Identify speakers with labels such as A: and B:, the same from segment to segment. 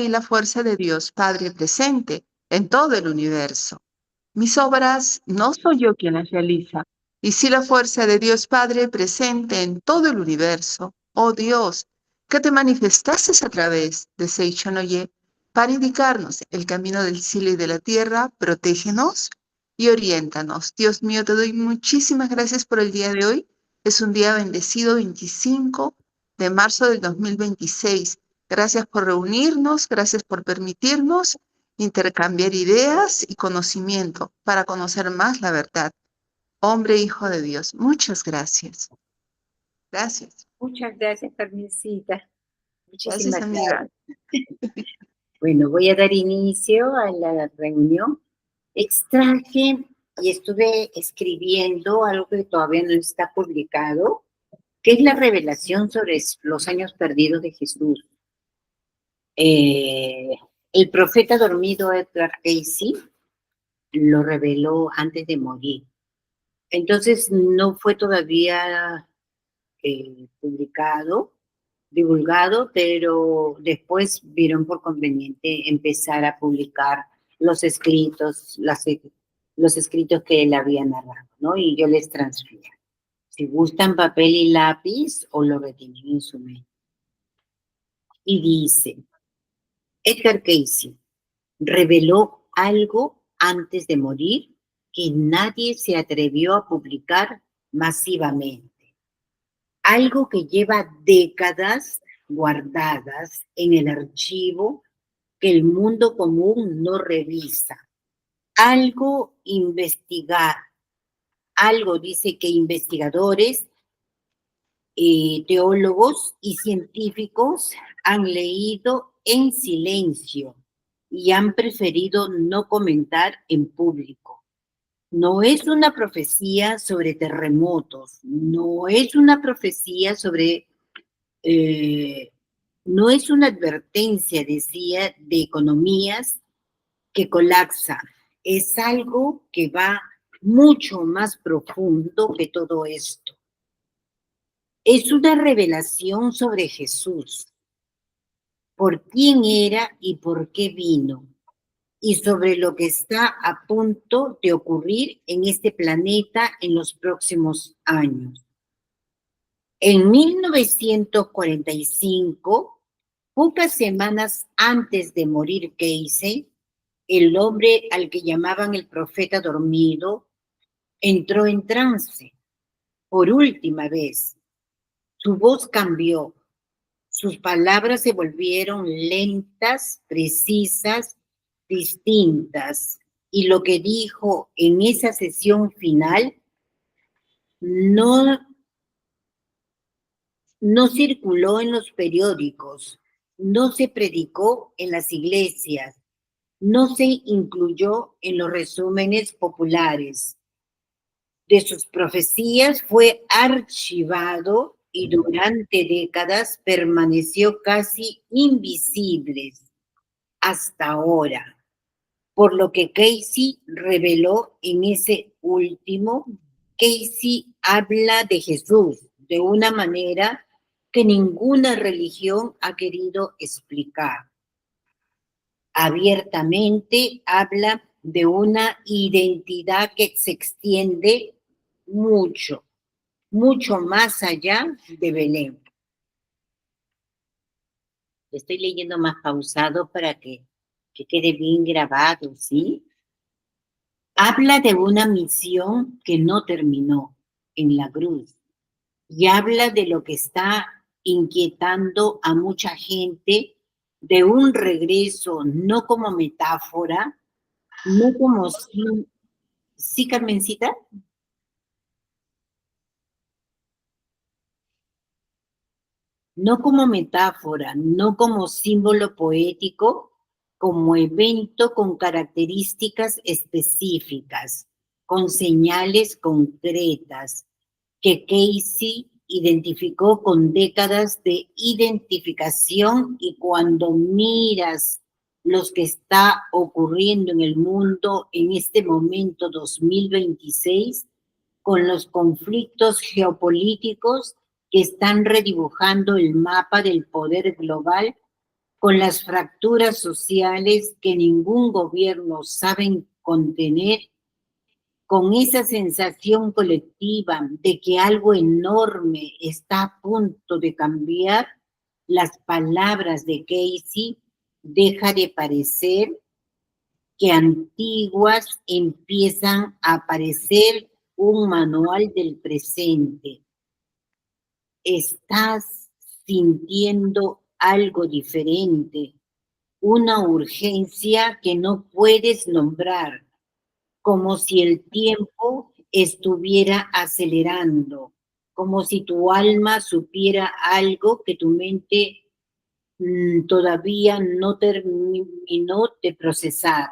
A: y la fuerza de Dios Padre presente en todo el universo. Mis obras no soy yo quien las realiza, y sí la fuerza de Dios Padre presente en todo el universo. Oh Dios, que te manifestases a través de Seichonoye para indicarnos el camino del cielo y de la tierra, protégenos y oriéntanos. Dios mío, te doy muchísimas gracias por el día de hoy. Es un día bendecido, 25 de marzo del 2026. Gracias por reunirnos, gracias por permitirnos intercambiar ideas y conocimiento para conocer más la verdad. Hombre, hijo de Dios, muchas gracias. Gracias.
B: Muchas gracias, Carmencita.
A: Gracias,
B: Muchísimas
A: amiga.
B: gracias. Bueno, voy a dar inicio a la reunión. Extraje y estuve escribiendo algo que todavía no está publicado, que es la revelación sobre los años perdidos de Jesús. El profeta dormido Edgar Cayce lo reveló antes de morir. Entonces no fue todavía publicado, divulgado, pero después vieron por conveniente empezar a publicar los escritos, los escritos que él había narrado, ¿no? Y yo les transfería. Si gustan papel y lápiz, o lo retienen en su mente. Y dice, Edgar Cayce reveló algo antes de morir que nadie se atrevió a publicar masivamente. Algo que lleva décadas guardadas en el archivo que el mundo común no revisa. Algo dice que investigadores, teólogos y científicos han leído en silencio y han preferido no comentar en público. No es una profecía sobre terremotos, no es una profecía sobre, no es una advertencia, decía, de economías que colapsan. Es algo que va mucho más profundo que todo esto. Es una revelación sobre Jesús, por quién era y por qué vino, y sobre lo que está a punto de ocurrir en este planeta en los próximos años. En 1945, pocas semanas antes de morir Cayce, el hombre al que llamaban el profeta dormido entró en trance por última vez. Su voz cambió, sus palabras se volvieron lentas, precisas, distintas, y lo que dijo en esa sesión final no circuló en los periódicos, no se predicó en las iglesias, no se incluyó en los resúmenes populares. De sus profecías fue archivado y durante décadas permaneció casi invisible hasta ahora, por lo que Cayce reveló en ese último. Cayce habla de Jesús de una manera que ninguna religión ha querido explicar. Abiertamente habla de una identidad que se extiende mucho, mucho más allá de Belén. Estoy leyendo más pausado para que quede bien grabado, ¿sí? Habla de una misión que no terminó en la cruz y habla de lo que está inquietando a mucha gente, de un regreso no como metáfora, no como ¿sí, Carmencita? No como metáfora, no como símbolo poético, como evento con características específicas, con señales concretas, que Cayce identificó con décadas de identificación, y cuando miras lo que está ocurriendo en el mundo en este momento 2026, con los conflictos geopolíticos que están redibujando el mapa del poder global, con las fracturas sociales que ningún gobierno sabe contener, con esa sensación colectiva de que algo enorme está a punto de cambiar, las palabras de Casey deja de parecer que antiguas, empiezan a aparecer un manual del presente. Estás sintiendo algo diferente, una urgencia que no puedes nombrar, como si el tiempo estuviera acelerando, como si tu alma supiera algo que tu mente todavía no terminó de procesar.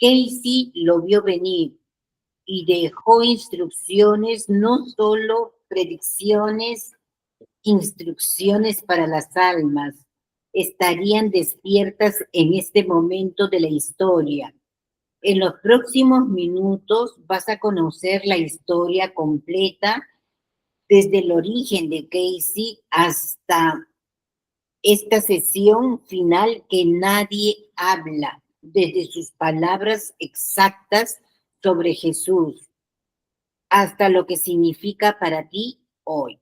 B: Casey lo vio venir y dejó instrucciones, no solo predicciones, instrucciones para las almas. Estarían despiertas en este momento de la historia. En los próximos minutos vas a conocer la historia completa, desde el origen de Casey hasta esta sesión final que nadie habla, desde sus palabras exactas sobre Jesús hasta lo que significa para ti hoy.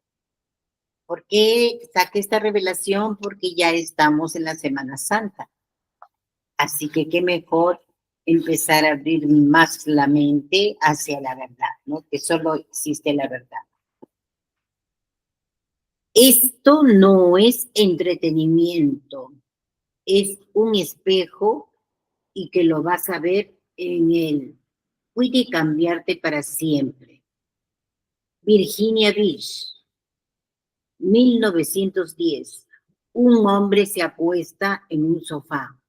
B: ¿Por qué saqué esta revelación? Porque ya estamos en la Semana Santa. Así que qué mejor empezar a abrir más la mente hacia la verdad, ¿no? Que solo existe la verdad. Esto no es entretenimiento, es un espejo y que lo vas a ver en él. Puede cambiarte para siempre. Virginia Beach, 1910. Un hombre se acuesta en un sofá,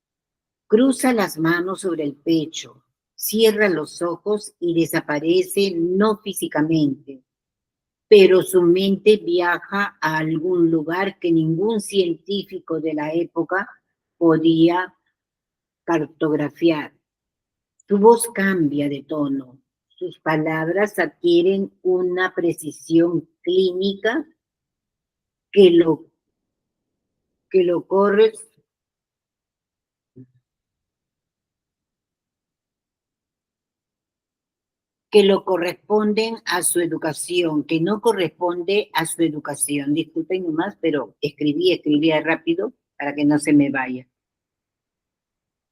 B: cruza las manos sobre el pecho, cierra los ojos y desaparece no físicamente, pero su mente viaja a algún lugar que ningún científico de la época podía cartografiar. Su voz cambia de tono, sus palabras adquieren una precisión clínica que lo corre que lo corresponden a su educación, que no corresponde a su educación. Disculpen nomás, pero escribía rápido para que no se me vaya.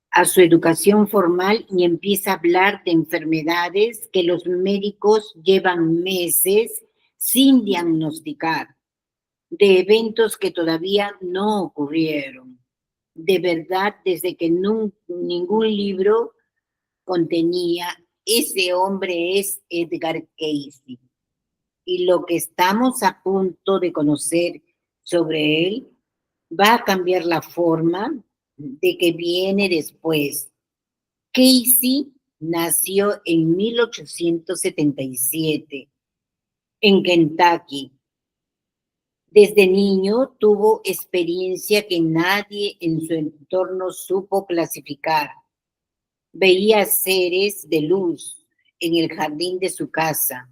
B: A su educación formal y empieza a hablar de enfermedades que los médicos llevan meses sin diagnosticar, de eventos que todavía no ocurrieron. De verdad, desde que ningún libro contenía, ese hombre es Edgar Casey. Y lo que estamos a punto de conocer sobre él va a cambiar la forma de que viene después. Casey nació en 1877 en Kentucky. Desde niño tuvo experiencia que nadie en su entorno supo clasificar. Veía seres de luz en el jardín de su casa.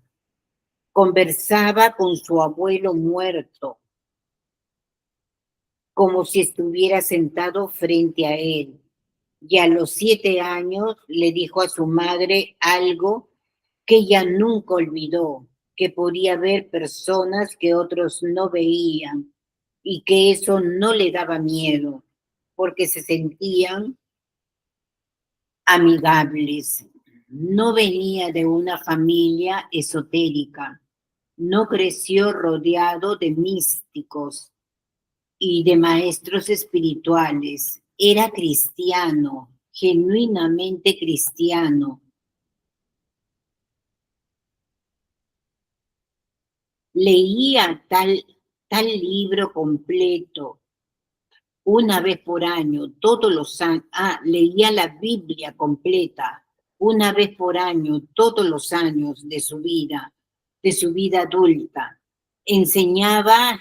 B: Conversaba con su abuelo muerto, como si estuviera sentado frente a él. Y a los 7 años le dijo a su madre algo que ella nunca olvidó, que podía ver personas que otros no veían y que eso no le daba miedo, porque se sentían amigables. No venía de una familia esotérica, no creció rodeado de místicos y de maestros espirituales. Era cristiano, genuinamente cristiano. Leía tal libro completo una vez por año, todos los años. Leía la Biblia completa una vez por año, todos los años de su vida adulta. Enseñaba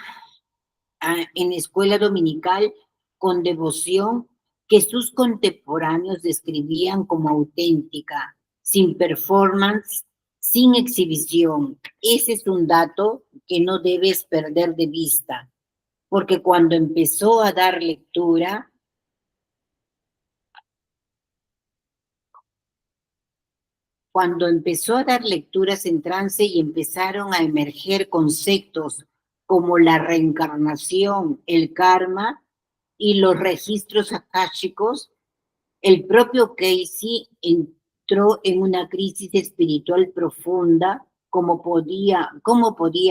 B: en escuela dominical con devoción que sus contemporáneos describían como auténtica, sin performance, sin exhibición. Ese es un dato que no debes perder de vista, porque cuando empezó a dar lectura, cuando empezó a dar lecturas en trance y empezaron a emerger conceptos como la reencarnación, el karma y los registros akáshicos, el propio Casey entró en una crisis espiritual profunda. ¿Cómo podía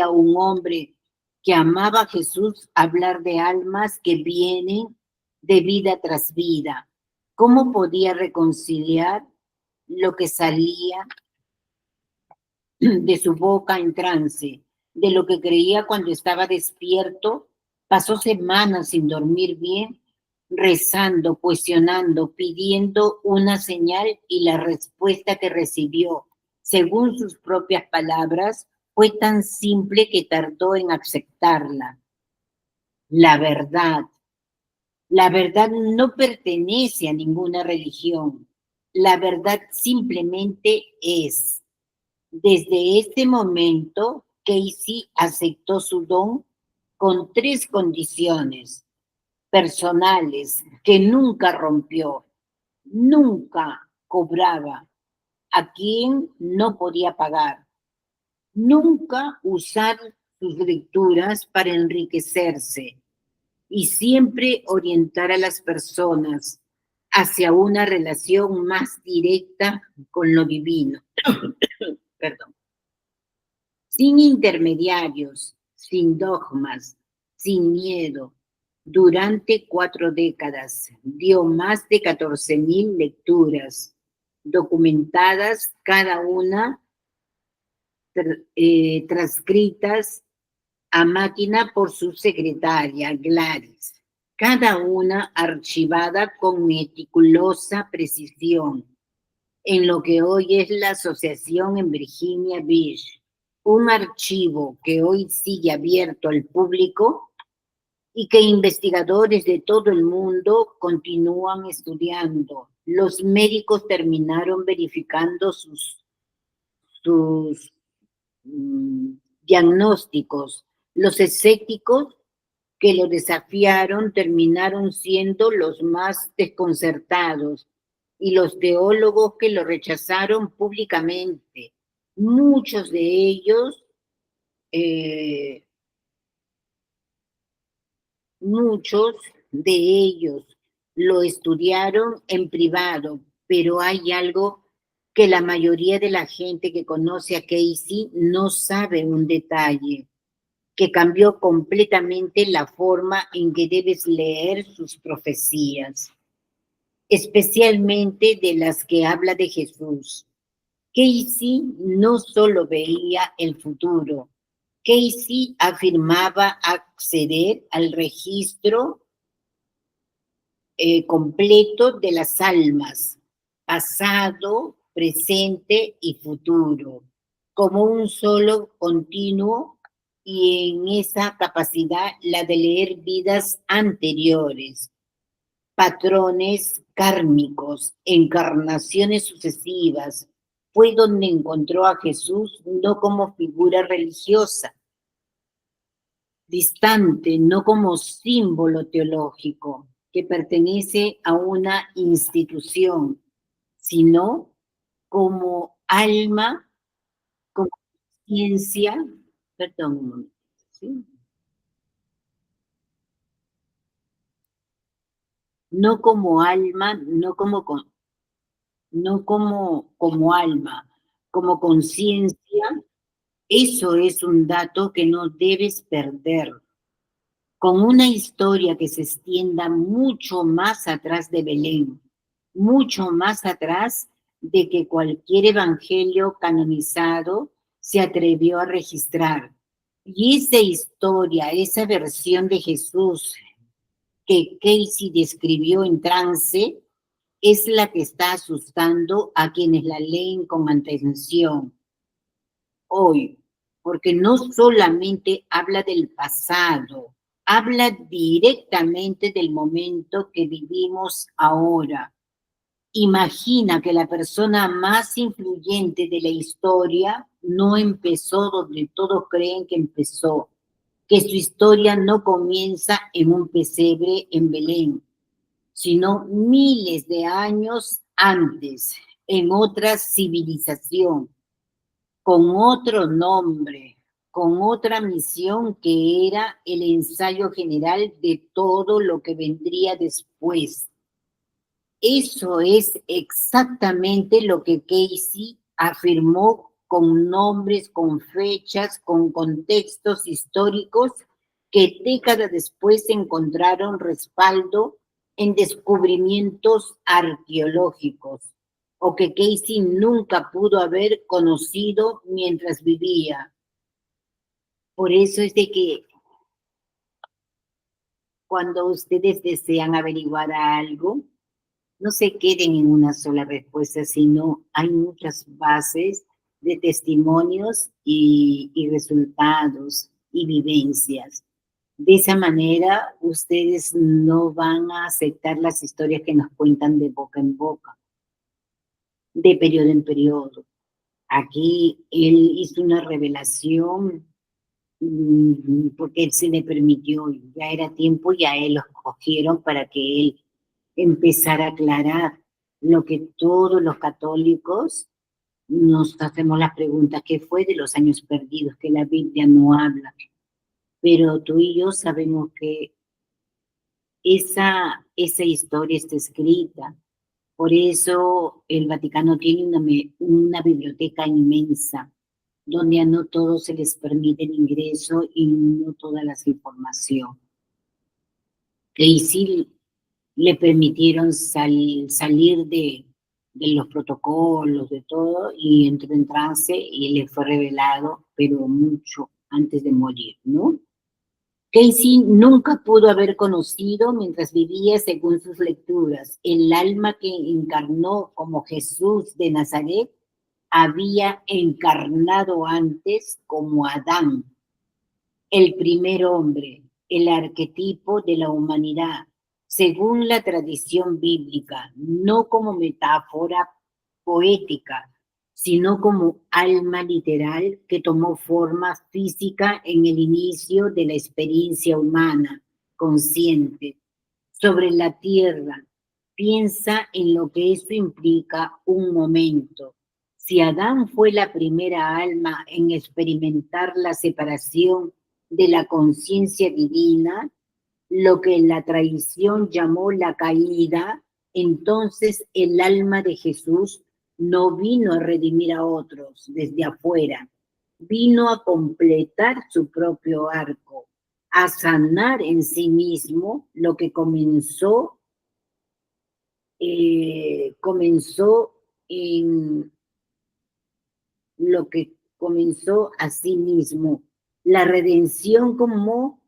B: un hombre que amaba a Jesús hablar de almas que vienen de vida tras vida? ¿Cómo podía reconciliar lo que salía de su boca en trance, de lo que creía cuando estaba despierto? Pasó semanas sin dormir bien, rezando, cuestionando, pidiendo una señal, y la respuesta que recibió, según sus propias palabras, fue tan simple que tardó en aceptarla. La verdad. La verdad no pertenece a ninguna religión. La verdad simplemente es. Desde este momento, Casey aceptó su don con 3 condiciones personales que nunca rompió: nunca cobraba a quien no podía pagar, nunca usar sus lecturas para enriquecerse, y siempre orientar a las personas hacia una relación más directa con lo divino. Perdón. Sin intermediarios, sin dogmas, sin miedo. Durante 4 décadas dio más de 14,000 lecturas, documentadas, cada una transcritas a máquina por su secretaria, Gladys, cada una archivada con meticulosa precisión en lo que hoy es la asociación en Virginia Beach, un archivo que hoy sigue abierto al público y que investigadores de todo el mundo continúan estudiando. Los médicos terminaron verificando sus diagnósticos. Los escépticos que lo desafiaron terminaron siendo los más desconcertados, y los teólogos que lo rechazaron públicamente. Muchos de ellos, lo estudiaron en privado, pero hay algo que la mayoría de la gente que conoce a Casey no sabe, un detalle que cambió completamente la forma en que debes leer sus profecías, especialmente de las que habla de Jesús. Casey no solo veía el futuro, Casey afirmaba acceder al registro completo de las almas, pasado, presente y futuro, como un solo continuo, y en esa capacidad la de leer vidas anteriores, patrones kármicos, encarnaciones sucesivas. Fue donde encontró a Jesús no como figura religiosa distante, no como símbolo teológico que pertenece a una institución, sino como alma, como ciencia, perdón un momento, ¿sí? No como alma, como alma, como conciencia. Eso es un dato que no debes perder. Con una historia que se extienda mucho más atrás de Belén, mucho más atrás de que cualquier evangelio canonizado se atrevió a registrar. Y esa historia, esa versión de Jesús que Casey describió en trance, es la que está asustando a quienes la leen con atención hoy, porque no solamente habla del pasado, habla directamente del momento que vivimos ahora. Imagina que la persona más influyente de la historia no empezó donde todos creen que empezó, que su historia no comienza en un pesebre en Belén, sino miles de años antes, en otra civilización, con otro nombre, con otra misión que era el ensayo general de todo lo que vendría después. Eso es exactamente lo que Casey afirmó con nombres, con fechas, con contextos históricos que décadas después encontraron respaldo en descubrimientos arqueológicos o que Casey nunca pudo haber conocido mientras vivía. Por eso es de que cuando ustedes desean averiguar algo, no se queden en una sola respuesta, sino hay muchas bases de testimonios y resultados y vivencias. De esa manera, ustedes no van a aceptar las historias que nos cuentan de boca en boca, de periodo en periodo. Aquí él hizo una revelación porque él se le permitió, ya era tiempo y a él lo escogieron para que él empezara a aclarar lo que todos los católicos nos hacemos las preguntas, ¿qué fue de los años perdidos? Que la Biblia no habla. Pero tú y yo sabemos que esa historia está escrita. Por eso el Vaticano tiene una biblioteca inmensa, donde a no todos se les permite el ingreso y no todas las información. Y sí le permitieron salir de los protocolos, de todo, y entró en trance y le fue revelado, pero mucho antes de morir, ¿no? Casey nunca pudo haber conocido mientras vivía, según sus lecturas, el alma que encarnó como Jesús de Nazaret había encarnado antes como Adán, el primer hombre, el arquetipo de la humanidad, según la tradición bíblica, no como metáfora poética, sino como alma literal que tomó forma física en el inicio de la experiencia humana, consciente, sobre la tierra. Piensa en lo que eso implica un momento. Si Adán fue la primera alma en experimentar la separación de la conciencia divina, lo que la tradición llamó la caída, entonces el alma de Jesús no vino a redimir a otros desde afuera, vino a completar su propio arco, a sanar en sí mismo lo que comenzó en lo que comenzó a sí mismo, la redención como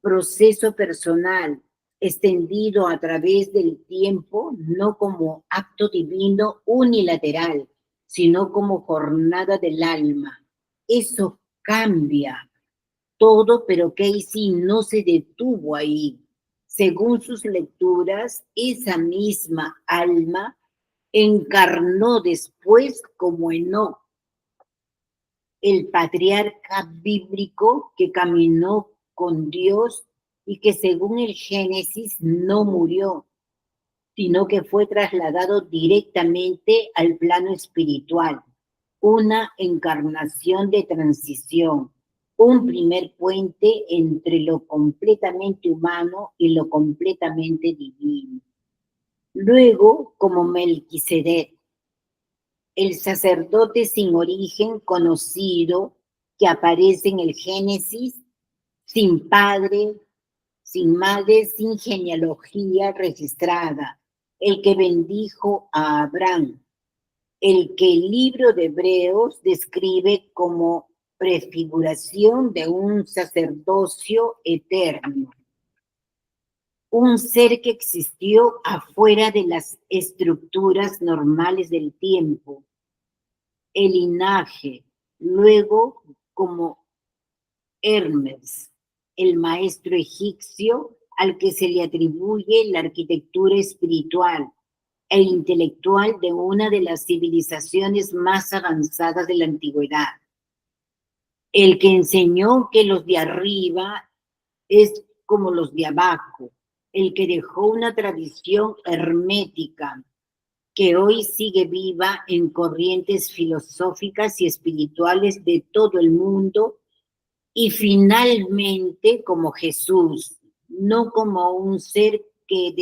B: proceso personal extendido a través del tiempo, no como acto divino unilateral, sino como jornada del alma. Eso cambia todo, pero Casey no se detuvo ahí. Según sus lecturas, esa misma alma encarnó después como Enoc, el patriarca bíblico que caminó con Dios y que según el Génesis no murió, sino que fue trasladado directamente al plano espiritual, una encarnación de transición, un primer puente entre lo completamente humano y lo completamente divino. Luego, como Melquisedec, el sacerdote sin origen conocido que aparece en el Génesis, sin padre, sin madre, sin genealogía registrada, el que bendijo a Abraham, el que el libro de Hebreos describe como prefiguración de un sacerdocio eterno, un ser que existió afuera de las estructuras normales del tiempo, el linaje, luego como Hermes, el maestro egipcio al que se le atribuye la arquitectura espiritual e intelectual de una de las civilizaciones más avanzadas de la antigüedad, el que enseñó que los de arriba es como los de abajo, el que dejó una tradición hermética, que hoy sigue viva en corrientes filosóficas y espirituales de todo el mundo, y finalmente como Jesús, no como un ser que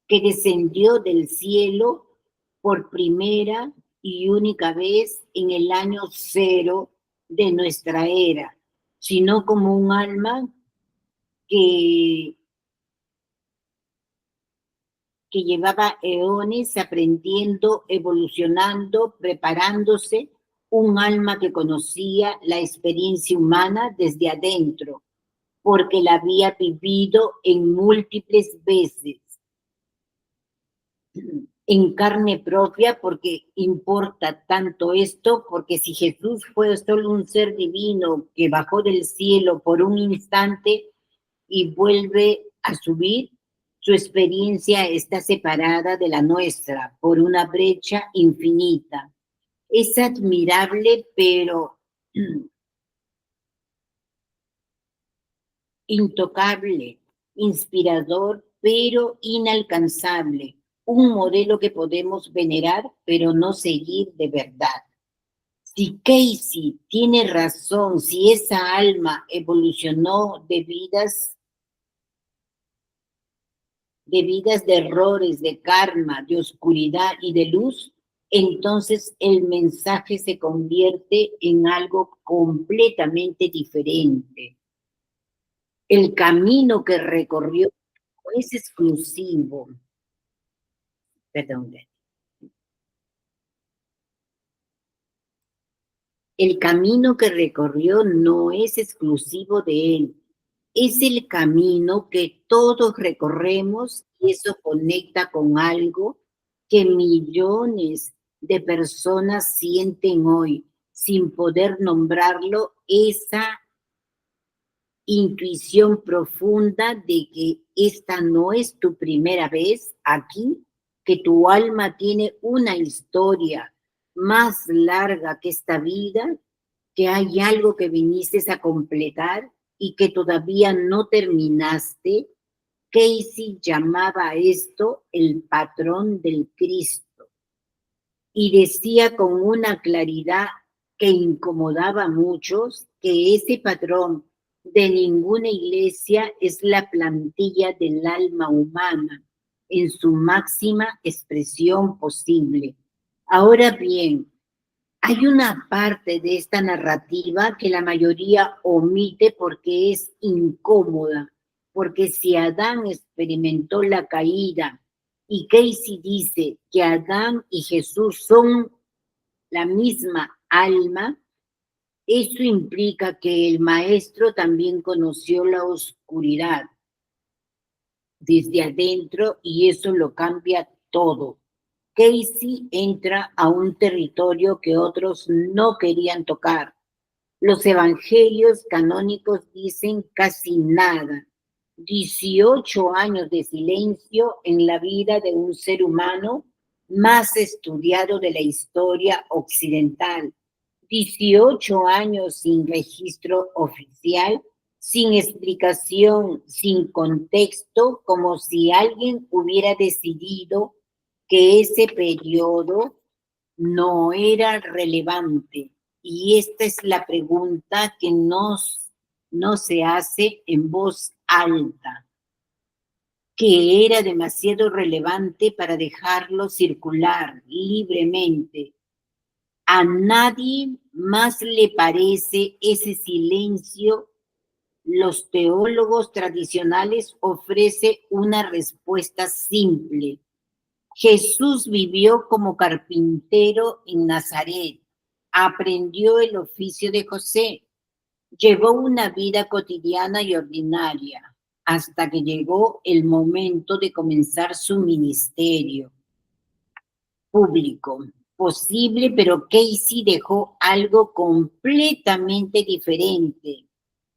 B: descendió del cielo por primera y única vez en el año 0 de nuestra era, sino como un alma que llevaba eones aprendiendo, evolucionando, preparándose, un alma que conocía la experiencia humana desde adentro, porque la había vivido en múltiples veces, en carne propia, porque importa tanto esto, porque si Jesús fue solo un ser divino que bajó del cielo por un instante y vuelve a subir, su experiencia está separada de la nuestra por una brecha infinita. Es admirable, pero intocable, inspirador, pero inalcanzable. Un modelo que podemos venerar, pero no seguir de verdad. Si Casey tiene razón, si esa alma evolucionó de vidas de errores, de karma, de oscuridad y de luz, entonces el mensaje se convierte en algo completamente diferente. El camino que recorrió no es exclusivo. Perdón. El camino que recorrió no es exclusivo de él. Es el camino que todos recorremos y eso conecta con algo que millones de personas sienten hoy, sin poder nombrarlo, esa intuición profunda de que esta no es tu primera vez aquí, que tu alma tiene una historia más larga que esta vida, que hay algo que viniste a completar y que todavía no terminaste. Casey llamaba a esto el patrón del Cristo y decía con una claridad que incomodaba a muchos que ese patrón de ninguna iglesia es la plantilla del alma humana en su máxima expresión posible. Ahora bien, hay una parte de esta narrativa que la mayoría omite porque es incómoda, porque si Adán experimentó la caída y Casey dice que Adán y Jesús son la misma alma, eso implica que el maestro también conoció la oscuridad desde adentro y eso lo cambia todo. Casey entra a un territorio que otros no querían tocar. Los evangelios canónicos dicen casi nada. 18 años de silencio en la vida de un ser humano más estudiado de la historia occidental. 18 años sin registro oficial, sin explicación, sin contexto, como si alguien hubiera decidido que ese periodo no era relevante. Y esta es la pregunta que no se hace en voz alta, que era demasiado relevante para dejarlo circular libremente. A nadie más le parece ese silencio. Los teólogos tradicionales ofrecen una respuesta simple. Jesús vivió como carpintero en Nazaret, aprendió el oficio de José, llevó una vida cotidiana y ordinaria hasta que llegó el momento de comenzar su ministerio público. Posible, pero Casey dejó algo completamente diferente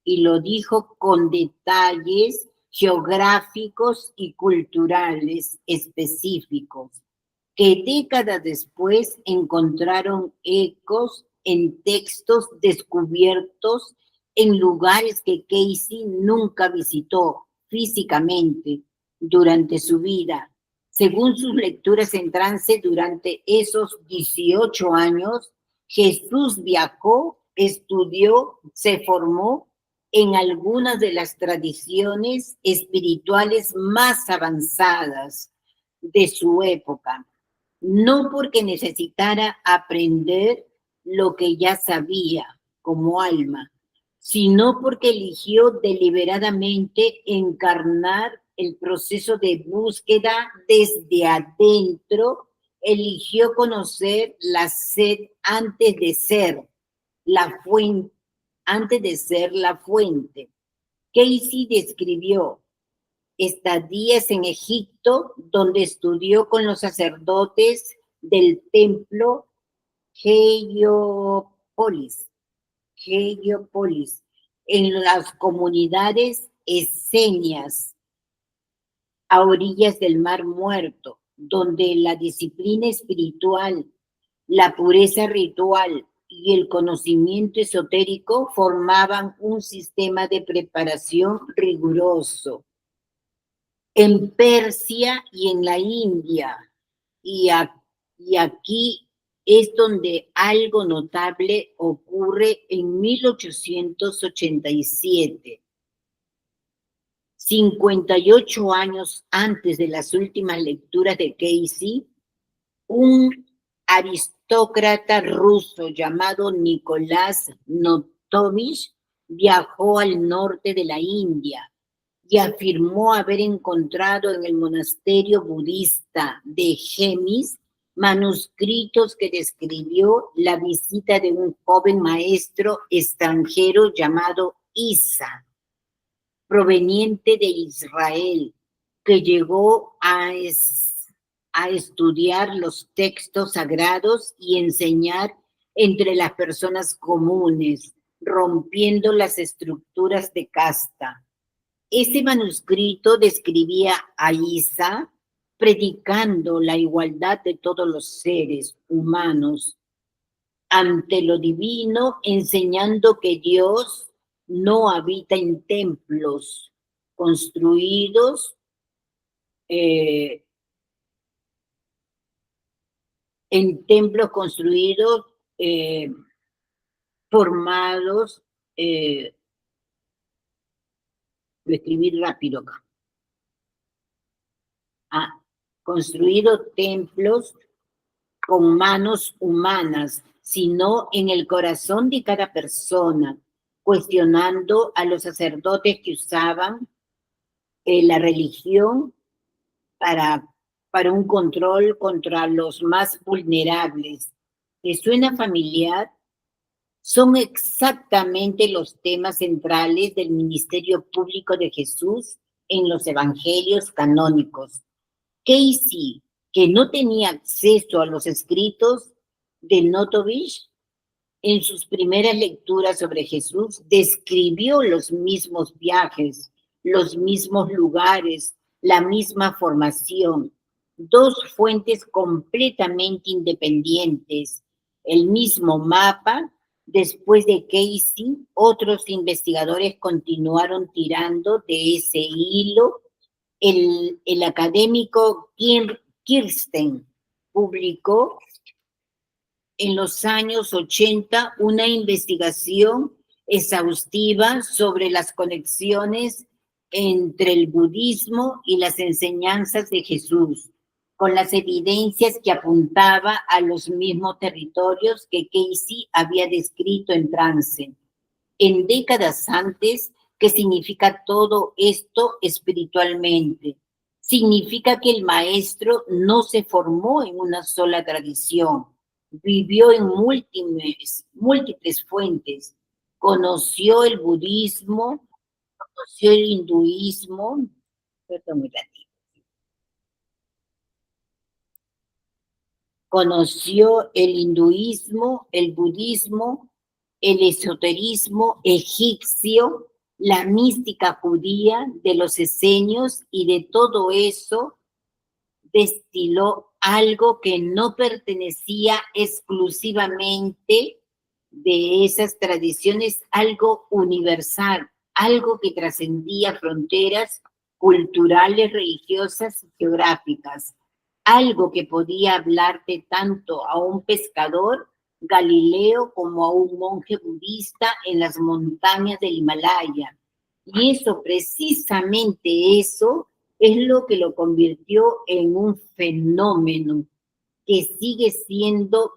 B: y lo dijo con detalles geográficos y culturales específicos que décadas después encontraron ecos en textos descubiertos en lugares que Casey nunca visitó físicamente durante su vida. Según sus lecturas en trance, durante esos 18 años, Jesús viajó, estudió, se formó en algunas de las tradiciones espirituales más avanzadas de su época, no porque necesitara aprender lo que ya sabía como alma, sino porque eligió deliberadamente encarnar el proceso de búsqueda desde adentro, eligió conocer la sed antes de ser la fuente. Casey describió estadías en Egipto, donde estudió con los sacerdotes del templo Heliopolis, en las comunidades esenias a orillas del Mar Muerto, donde la disciplina espiritual, la pureza ritual y el conocimiento esotérico formaban un sistema de preparación riguroso. En Persia y en la India, y aquí es donde algo notable ocurre en 1887. 58 años antes de las últimas lecturas de Casey, un aristócrata ruso llamado Nicolás Notovich viajó al norte de la India y afirmó haber encontrado en el monasterio budista de Gemis manuscritos que describió la visita de un joven maestro extranjero llamado Isa, proveniente de Israel, que llegó a estudiar los textos sagrados y enseñar entre las personas comunes, rompiendo las estructuras de casta. Ese manuscrito describía a Isa predicando la igualdad de todos los seres humanos ante lo divino, enseñando que Dios no habita en templos construidos formados, lo escribí rápido acá, construido templos con manos humanas, sino en el corazón de cada persona, cuestionando a los sacerdotes que usaban la religión para un control contra los más vulnerables. ¿Les suena familiar? Son exactamente los temas centrales del ministerio público de Jesús en los evangelios canónicos. Casey, que no tenía acceso a los escritos de Notovich, en sus primeras lecturas sobre Jesús, describió los mismos viajes, los mismos lugares, la misma formación, dos fuentes completamente independientes, el mismo mapa. Después de Casey, otros investigadores continuaron tirando de ese hilo. El académico Kirsten publicó en los años 80 una investigación exhaustiva sobre las conexiones entre el budismo y las enseñanzas de Jesús, con las evidencias que apuntaba a los mismos territorios que Casey había descrito en trance. En décadas antes, ¿qué significa todo esto espiritualmente? Significa que el maestro no se formó en una sola tradición, vivió en múltiples fuentes, conoció el budismo, conoció el hinduismo, conoció el hinduismo, el budismo, el esoterismo egipcio, la mística judía de los esenios, y de todo eso destiló algo que no pertenecía exclusivamente de esas tradiciones, algo universal, algo que trascendía fronteras culturales, religiosas y geográficas. algo que podía hablarte tanto a un pescador Galileo como a un monje budista en las montañas del Himalaya. Y eso, precisamente eso, es lo que lo convirtió en un fenómeno que sigue siendo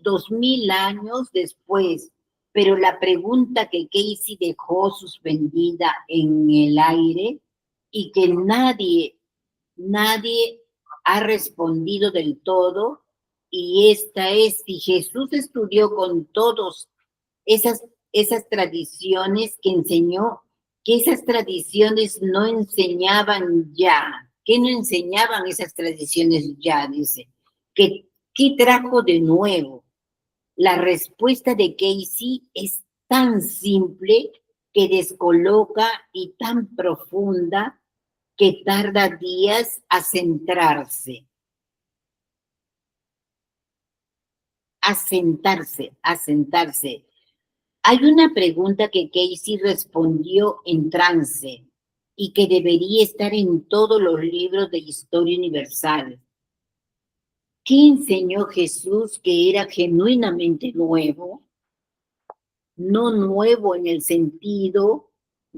B: 2000 años después. Pero la pregunta que Casey dejó suspendida en el aire y que nadie ha respondido del todo, y esta es si Jesús estudió con todos esas tradiciones que enseñó, que esas tradiciones no enseñaban ya. ¿Qué no enseñaban esas tradiciones ya? Dice. ¿Qué trajo de nuevo? La respuesta de Casey es tan simple que descoloca y tan profunda que tarda días a centrarse, a sentarse. Hay una pregunta que Casey respondió en trance y que debería estar en todos los libros de historia universal. ¿Qué enseñó Jesús que era genuinamente nuevo? No nuevo en el sentido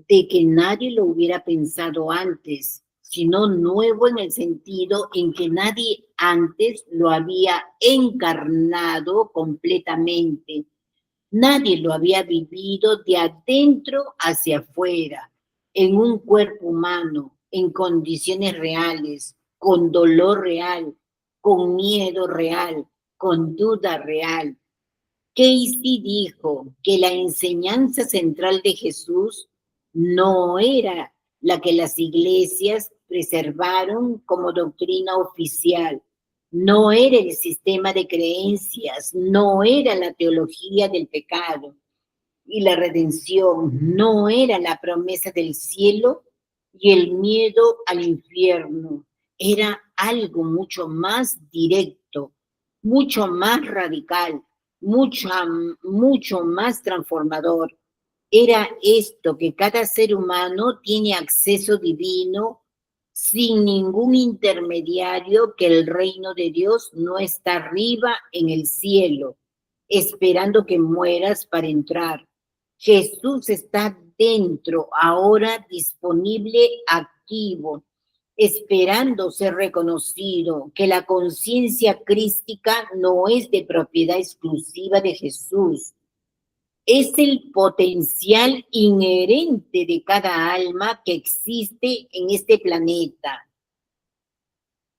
B: de que nadie lo hubiera pensado antes, sino nuevo en el sentido en que nadie antes lo había encarnado completamente. Nadie lo había vivido de adentro hacia afuera, en un cuerpo humano, en condiciones reales, con dolor real, con miedo real, con duda real. Casey dijo que la enseñanza central de Jesús no era la que las iglesias preservaron como doctrina oficial, no era el sistema de creencias, no era la teología del pecado y la redención, no era la promesa del cielo y el miedo al infierno, era algo mucho más directo, mucho más radical, mucho más transformador. Era esto, que cada ser humano tiene acceso divino sin ningún intermediario, que el reino de Dios no está arriba en el cielo, esperando que mueras para entrar. Jesús está dentro, ahora disponible, activo, esperando ser reconocido, que la conciencia crística no es de propiedad exclusiva de Jesús, es el potencial inherente de cada alma que existe en este planeta.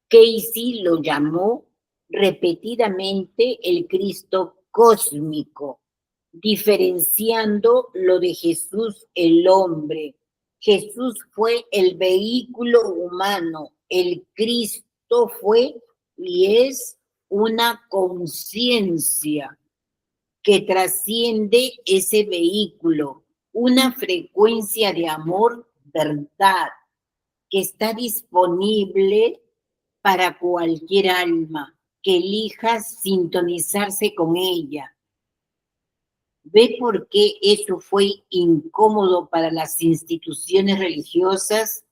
B: Casey lo llamó repetidamente el Cristo cósmico, diferenciando lo de Jesús el hombre. Jesús fue el vehículo humano, el Cristo fue y es una conciencia que trasciende ese vehículo, una frecuencia de amor, verdad, que está disponible para cualquier alma que elija sintonizarse con ella. ¿Ve por qué eso fue incómodo para las instituciones religiosas?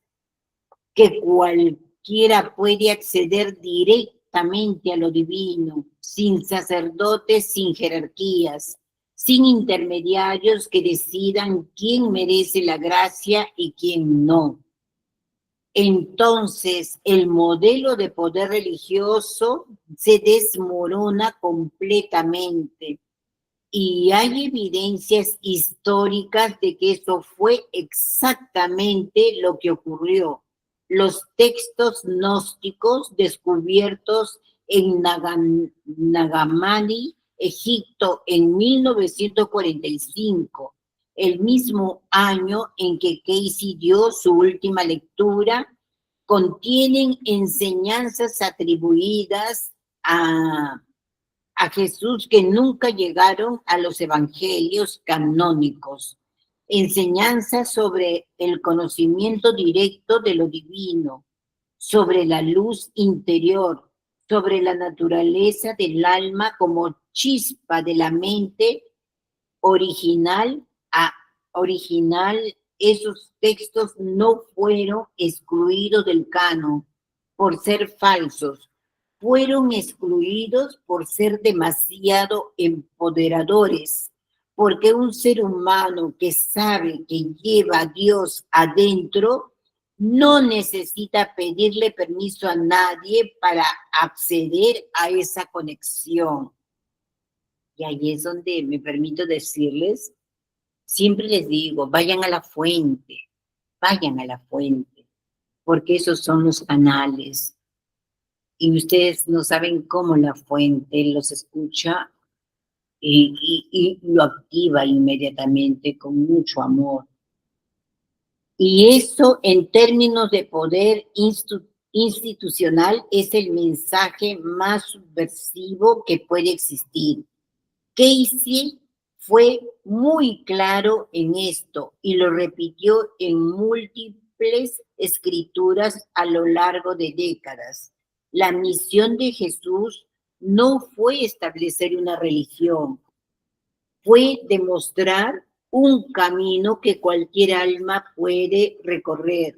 B: Que cualquiera puede acceder directamente a lo divino, sin sacerdotes, sin jerarquías, sin intermediarios que decidan quién merece la gracia y quién no. Entonces, el modelo de poder religioso se desmorona completamente. Y hay evidencias históricas de que eso fue exactamente lo que ocurrió. Los textos gnósticos descubiertos en Nagamani, Egipto, en 1945, el mismo año en que Casey dio su última lectura, contienen enseñanzas atribuidas a Jesús que nunca llegaron a los evangelios canónicos. Enseñanzas sobre el conocimiento directo de lo divino, sobre la luz interior, sobre la naturaleza del alma como chispa de la mente original. Esos textos no fueron excluidos del canon por ser falsos. fueron excluidos por ser demasiado empoderadores, porque un ser humano que sabe que lleva a Dios adentro no necesita pedirle permiso a nadie para acceder a esa conexión. Y ahí es donde me permito decirles, siempre les digo, vayan a la fuente, porque esos son los canales. Y ustedes no saben cómo la fuente los escucha y lo activa inmediatamente con mucho amor. Y eso en términos de poder institucional es el mensaje más subversivo que puede existir. Casey fue muy claro en esto y lo repitió en múltiples escrituras a lo largo de décadas. La misión de Jesús no fue establecer una religión, fue demostrar un camino que cualquier alma puede recorrer,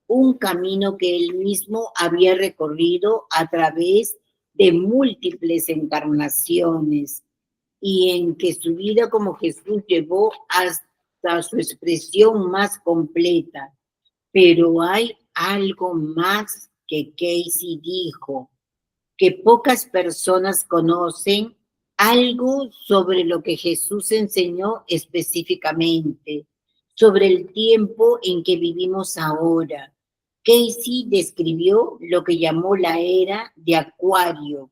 B: un camino que él mismo había recorrido a través de múltiples encarnaciones y en que su vida como Jesús llevó hasta su expresión más completa. Pero hay algo más que Casey dijo, que pocas personas conocen, algo sobre lo que Jesús enseñó específicamente, sobre el tiempo en que vivimos ahora. Casey describió lo que llamó la era de Acuario,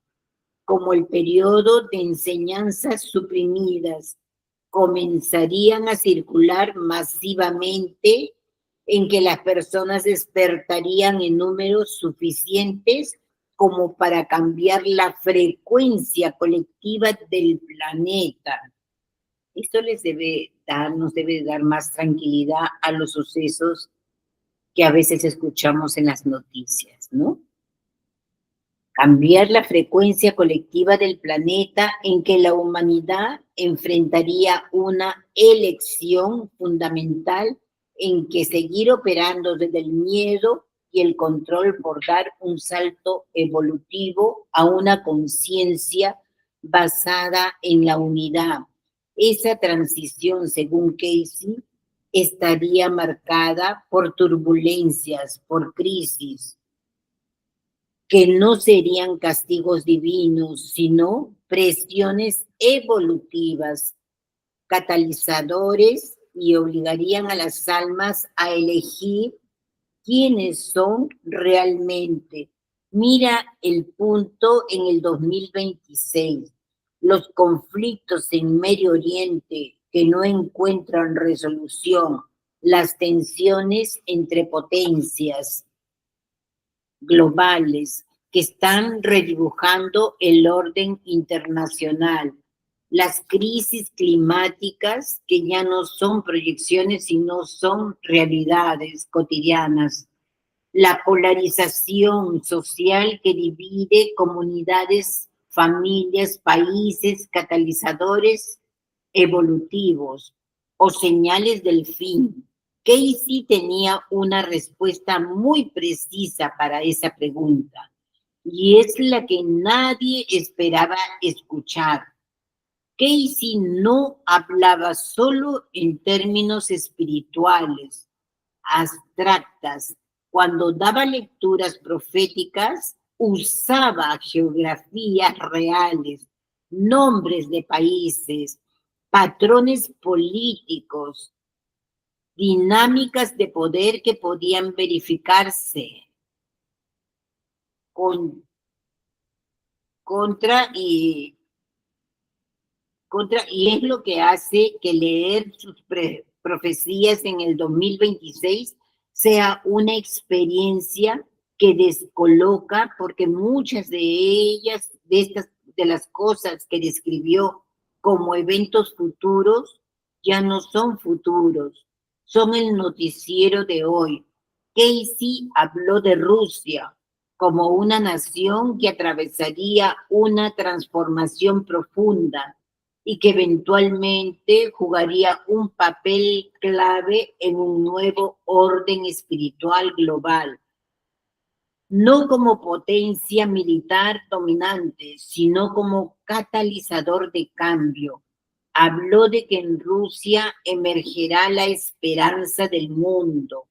B: como el periodo de enseñanzas suprimidas comenzarían a circular masivamente, en que las personas despertarían en números suficientes como para cambiar la frecuencia colectiva del planeta. Esto nos debe dar más tranquilidad a los sucesos que a veces escuchamos en las noticias, ¿no? Cambiar la frecuencia colectiva del planeta, en que la humanidad enfrentaría una elección fundamental en que seguir operando desde el miedo y el control por dar un salto evolutivo a una conciencia basada en la unidad. Esa transición, según Casey, estaría marcada por turbulencias, por crisis, que no serían castigos divinos, sino presiones evolutivas, catalizadores, y obligarían a las almas a elegir quiénes son realmente. Mira el punto en el 2026. Los conflictos en Medio Oriente que no encuentran resolución, las tensiones entre potencias globales que están redibujando el orden internacional, las crisis climáticas que ya no son proyecciones, sino son realidades cotidianas, la polarización social que divide comunidades, familias, países, catalizadores evolutivos o señales del fin. Casey tenía una respuesta muy precisa para esa pregunta, y es la que nadie esperaba escuchar. Casey no hablaba solo en términos espirituales, abstractas. Cuando daba lecturas proféticas, usaba geografías reales, nombres de países, patrones políticos, dinámicas de poder que podían verificarse contra y es lo que hace que leer sus profecías en el 2026 sea una experiencia que descoloca, porque muchas de ellas, de las cosas que describió como eventos futuros, ya no son futuros, son el noticiero de hoy. Casey habló de Rusia como una nación que atravesaría una transformación profunda y que eventualmente jugaría un papel clave en un nuevo orden espiritual global. no como potencia militar dominante, sino como catalizador de cambio. Habló de que en Rusia emergerá la esperanza del mundo,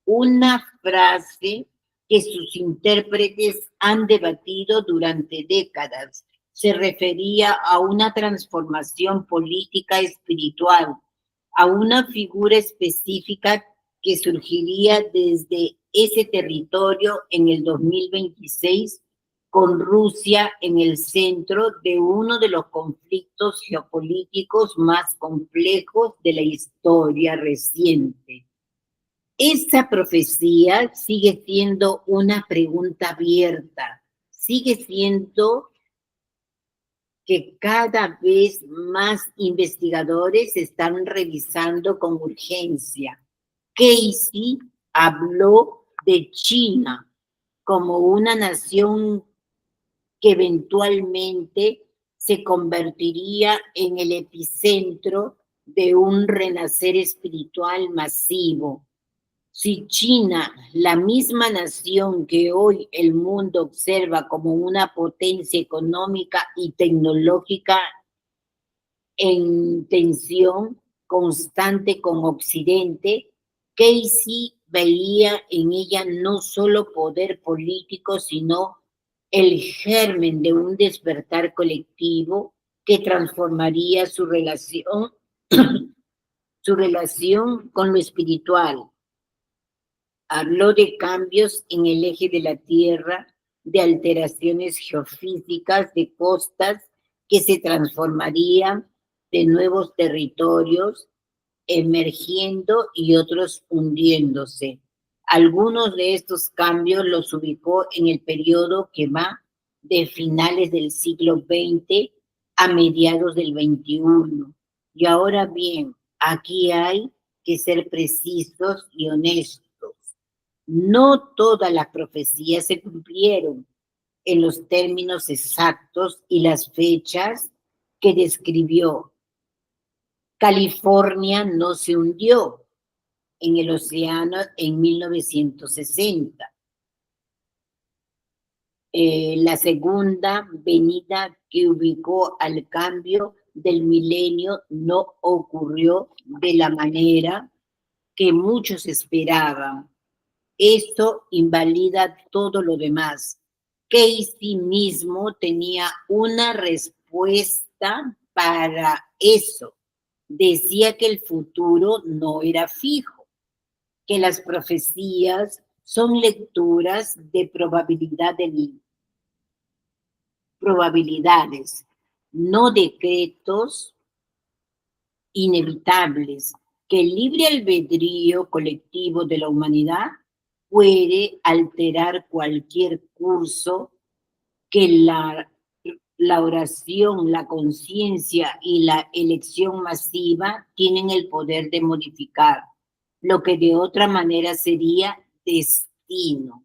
B: una frase que sus intérpretes han debatido durante décadas. Se refería a una transformación política espiritual, a una figura específica que surgiría desde ese territorio en el 2026, con Rusia en el centro de uno de los conflictos geopolíticos más complejos de la historia reciente. Esa profecía sigue siendo una pregunta abierta, sigue siendo que cada vez más investigadores están revisando con urgencia. Casey habló de China como una nación que eventualmente se convertiría en el epicentro de un renacer espiritual masivo. Si China, la misma nación que hoy el mundo observa como una potencia económica y tecnológica en tensión constante con Occidente, Casey veía en ella no solo poder político, sino el germen de un despertar colectivo que transformaría su relación, su relación con lo espiritual. Habló de cambios en el eje de la Tierra, de alteraciones geofísicas, de costas que se transformarían, de nuevos territorios emergiendo y otros hundiéndose. Algunos de estos cambios los ubicó en el periodo que va de finales del siglo XX a mediados del XXI. Y ahora bien, aquí hay que ser precisos y honestos. No todas las profecías se cumplieron en los términos exactos y las fechas que describió. California no se hundió en el océano en 1960. La segunda venida que ubicó al cambio del milenio no ocurrió de la manera que muchos esperaban. Esto invalida todo lo demás. Casey mismo tenía una respuesta para eso. Decía que el futuro no era fijo, que las profecías son lecturas de probabilidades, no decretos inevitables, que el libre albedrío colectivo de la humanidad puede alterar cualquier curso que la oración, la conciencia y la elección masiva tienen el poder de modificar, lo que de otra manera sería destino.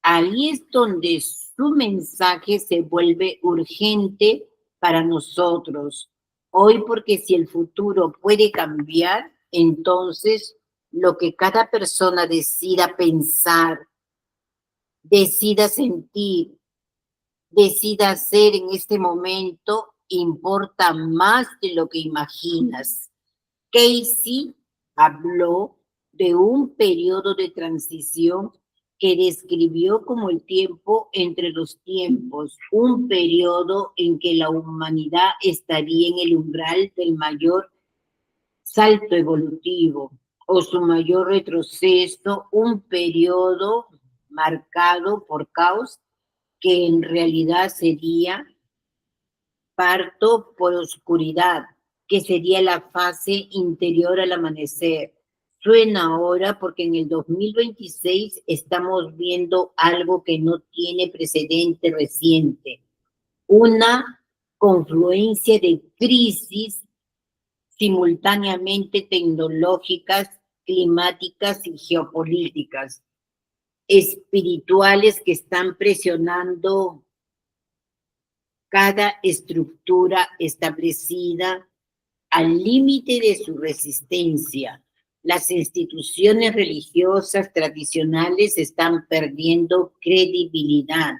B: Ahí es donde su mensaje se vuelve urgente para nosotros hoy, porque si el futuro puede cambiar, entonces lo que cada persona decida pensar, decida sentir, decida hacer en este momento importa más de lo que imaginas. Casey habló de un periodo de transición que describió como el tiempo entre los tiempos, un periodo en que la humanidad estaría en el umbral del mayor salto evolutivo o su mayor retroceso, un periodo marcado por caos que en realidad sería parto por oscuridad, que sería la fase interior al amanecer. Suena ahora porque en el 2026 estamos viendo algo que no tiene precedente reciente, una confluencia de crisis simultáneamente tecnológicas, climáticas y geopolíticas, espirituales que están presionando cada estructura establecida al límite de su resistencia. Las instituciones religiosas tradicionales están perdiendo credibilidad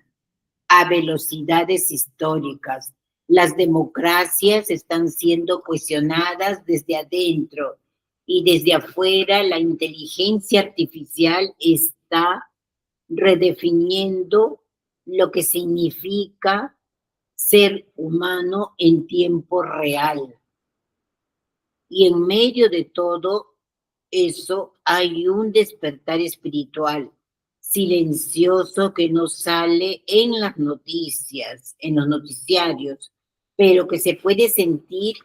B: a velocidades históricas. Las democracias están siendo cuestionadas desde adentro y desde afuera la inteligencia artificial está redefiniendo lo que significa ser humano en tiempo real. Y en medio de todo eso hay un despertar espiritual silencioso que no sale en las noticias, en los noticiarios, pero que se puede sentir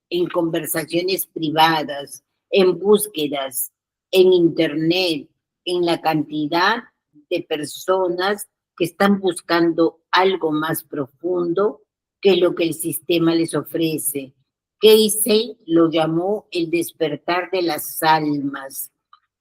B: en conversaciones privadas, en búsquedas, en internet, en la cantidad de personas que están buscando algo más profundo que lo que el sistema les ofrece. Casey lo llamó el despertar de las almas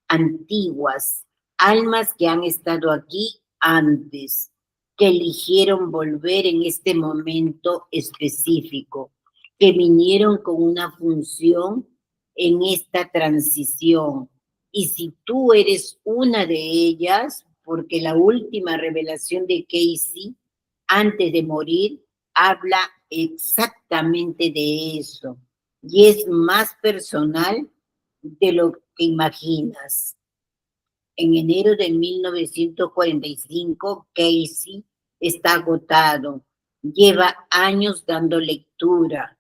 B: antiguas, almas que han estado aquí antes, que eligieron volver en este momento específico, que vinieron con una función en esta transición. Y si tú eres una de ellas, porque la última revelación de Casey, antes de morir, habla exactamente de eso. Y es más personal de lo que imaginas. En enero de 1945, Casey está agotado. Lleva años dando lectura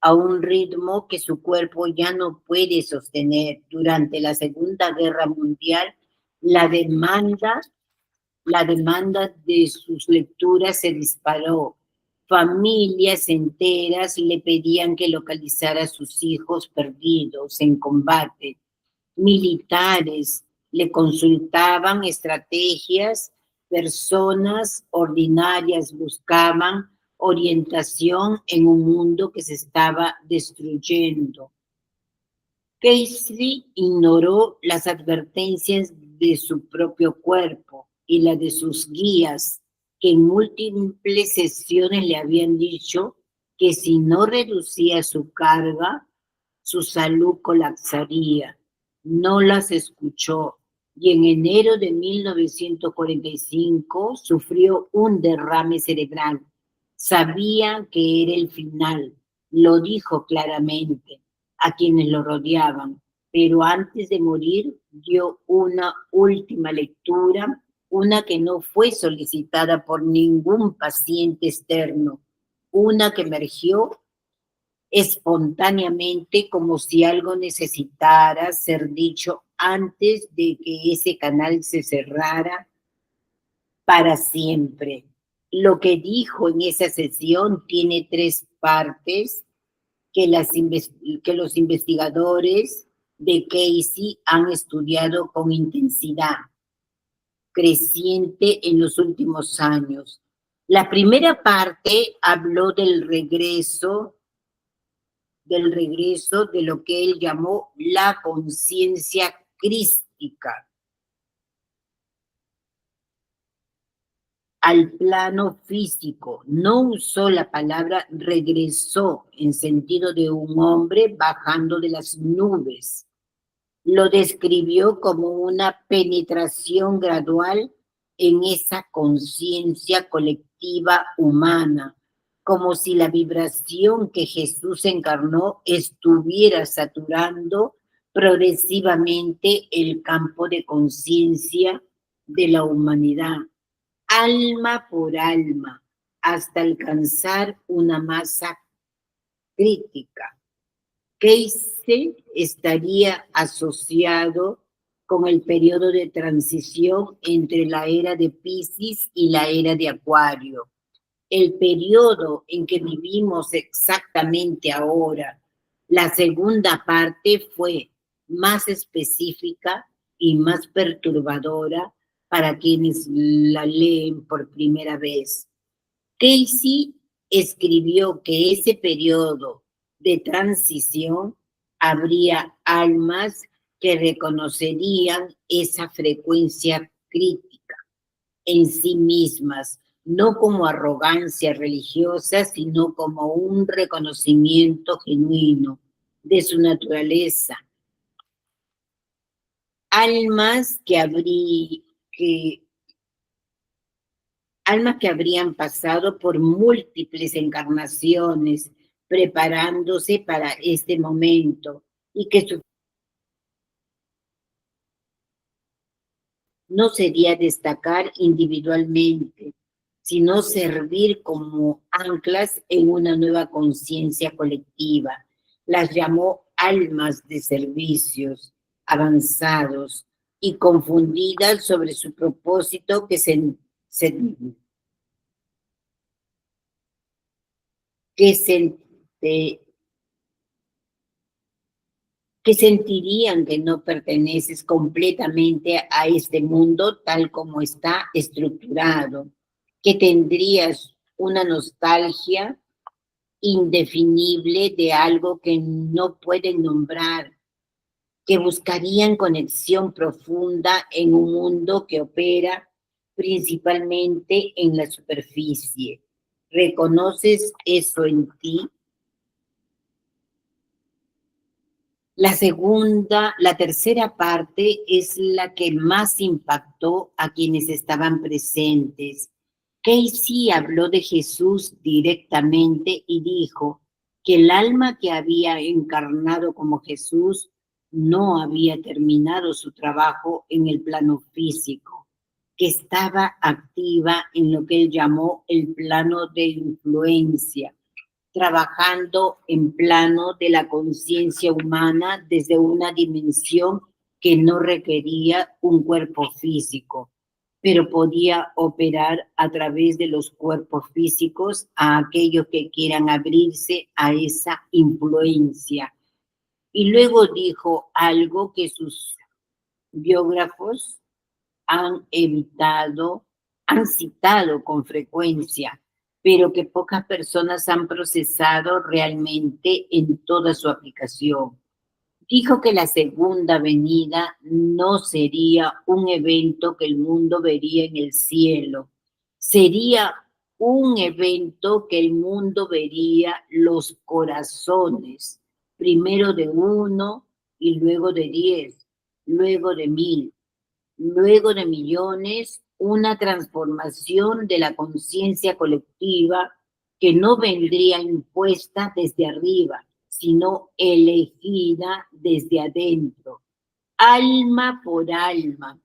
B: a un ritmo que su cuerpo ya no puede sostener. Durante la Segunda Guerra Mundial, la demanda de sus lecturas se disparó. Familias enteras le pedían que localizara a sus hijos perdidos en combate. Militares le consultaban estrategias, personas ordinarias buscaban orientación en un mundo que se estaba destruyendo. Casey ignoró las advertencias de su propio cuerpo y la de sus guías, que en múltiples sesiones le habían dicho que si no reducía su carga, su salud colapsaría. No las escuchó y en enero de 1945 sufrió un derrame cerebral. Sabía que era el final, lo dijo claramente a quienes lo rodeaban, pero antes de morir dio una última lectura, una que no fue solicitada por ningún paciente externo, una que emergió espontáneamente como si algo necesitara ser dicho antes de que ese canal se cerrara para siempre. Lo que dijo en esa sesión tiene 3 partes que los investigadores de Casey han estudiado con intensidad creciente en los últimos años. La primera parte habló del regreso de lo que él llamó la conciencia crística al plano físico. No usó la palabra regresó en sentido de un hombre bajando de las nubes. Lo describió como una penetración gradual en esa conciencia colectiva humana, como si la vibración que Jesús encarnó estuviera saturando progresivamente el campo de conciencia de la humanidad, alma por alma, hasta alcanzar una masa crítica. Casey estaría asociado con el periodo de transición entre la era de Piscis y la era de Acuario. El periodo en que vivimos exactamente ahora, la segunda parte fue más específica y más perturbadora para quienes la leen por primera vez. Casey escribió que ese periodo de transición habría almas que reconocerían esa frecuencia crítica en sí mismas, no como arrogancia religiosa, sino como un reconocimiento genuino de su naturaleza. almas que habrían pasado por múltiples encarnaciones preparándose para este momento y que su no sería destacar individualmente, sino servir como anclas en una nueva conciencia colectiva. Las llamó almas de servicios avanzados y confundidas sobre su propósito que sentirían que no perteneces completamente a este mundo tal como está estructurado, que tendrías una nostalgia indefinible de algo que no pueden nombrar, que buscarían conexión profunda en un mundo que opera principalmente en la superficie. ¿Reconoces eso en ti? La tercera parte es la que más impactó a quienes estaban presentes. Casey habló de Jesús directamente y dijo que el alma que había encarnado como Jesús no había terminado su trabajo en el plano físico, que estaba activa en lo que él llamó el plano de influencia, trabajando en plano de la conciencia humana desde una dimensión que no requería un cuerpo físico, pero podía operar a través de los cuerpos físicos a aquellos que quieran abrirse a esa influencia. Y luego dijo algo que sus biógrafos han citado con frecuencia, pero que pocas personas han procesado realmente en toda su aplicación. Dijo que la segunda venida no sería un evento que el mundo vería en el cielo, sería un evento que el mundo vería los corazones, primero de 1 y luego de 10, luego de 1000, luego de millones, una transformación de la conciencia colectiva que no vendría impuesta desde arriba, sino elegida desde adentro, alma por alma,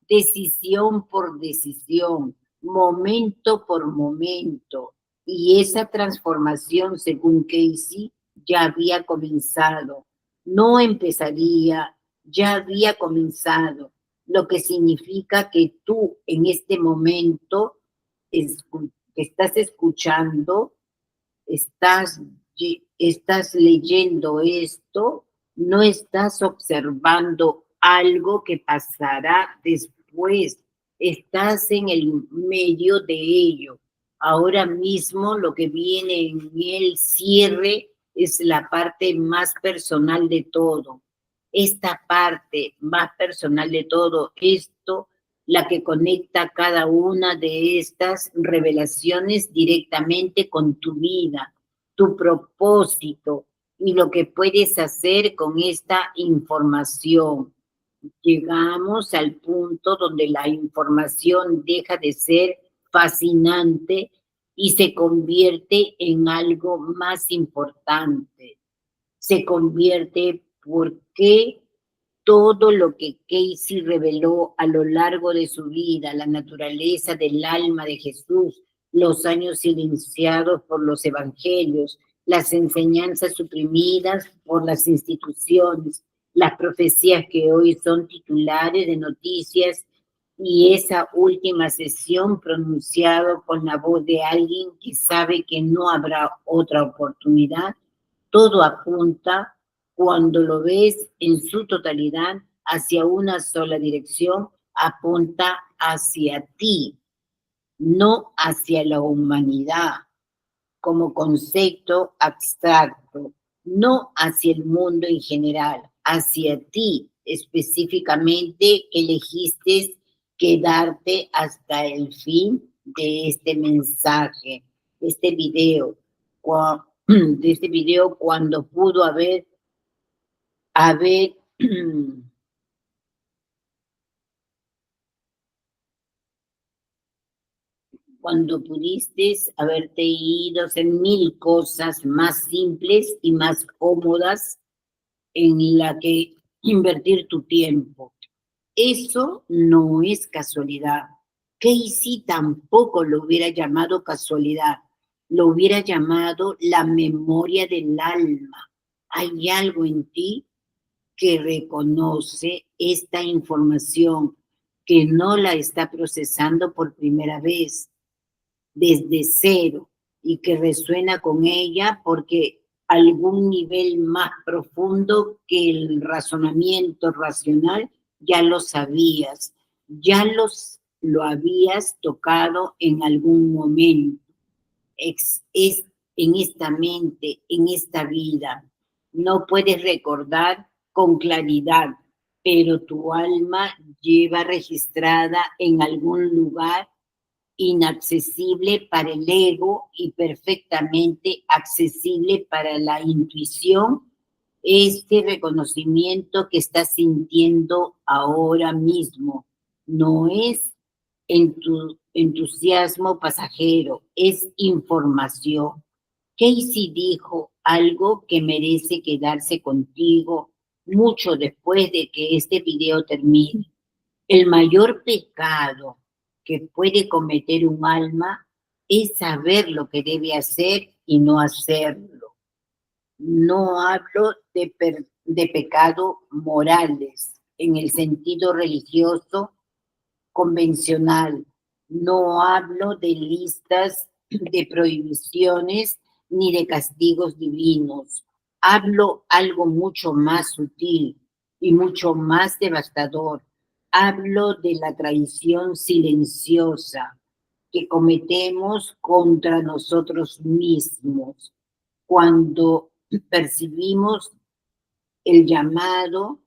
B: decisión por decisión, momento por momento. Y esa transformación, según Casey, ya había comenzado. No empezaría, ya había comenzado, lo que significa que tú en este momento que estás escuchando, estás, estás leyendo esto, no estás observando algo que pasará después, estás en el medio de ello. Ahora mismo lo que viene en el cierre es la parte más personal de todo. Esta parte más personal de todo esto, la que conecta cada una de estas revelaciones directamente con tu vida, tu propósito y lo que puedes hacer con esta información. Llegamos al punto donde la información deja de ser fascinante y se convierte en algo más importante. Se convierte porque todo lo que Casey reveló a lo largo de su vida, la naturaleza del alma de Jesús, los años silenciados por los evangelios, las enseñanzas suprimidas por las instituciones, las profecías que hoy son titulares de noticias y esa última sesión pronunciado con la voz de alguien que sabe que no habrá otra oportunidad, todo apunta, cuando lo ves en su totalidad, hacia una sola dirección, apunta hacia ti, no hacia la humanidad como concepto abstracto, no hacia el mundo en general, hacia ti específicamente que elegiste quedarte hasta el fin de este mensaje, de este video, cuando pudo haber cuando pudiste haberte ido a hacer 1000 cosas más simples y más cómodas en la que invertir tu tiempo. Eso no es casualidad. Casey tampoco lo hubiera llamado casualidad, lo hubiera llamado la memoria del alma. Hay algo en ti que reconoce esta información, que no la está procesando por primera vez, desde cero, y que resuena con ella porque algún nivel más profundo que el razonamiento racional ya lo sabías, ya lo habías tocado en algún momento. Es en esta mente, en esta vida. No puedes recordar con claridad, pero tu alma lleva registrada en algún lugar inaccesible para el ego y perfectamente accesible para la intuición, este reconocimiento que estás sintiendo ahora mismo. No es entusiasmo pasajero, es información. Casey dijo algo que merece quedarse contigo mucho después de que este video termine. El mayor pecado que puede cometer un alma es saber lo que debe hacer y no hacerlo. No hablo de pecado morales en el sentido religioso convencional. No hablo de listas de prohibiciones ni de castigos divinos. Hablo algo mucho más sutil y mucho más devastador. Hablo de la traición silenciosa que cometemos contra nosotros mismos cuando percibimos el llamado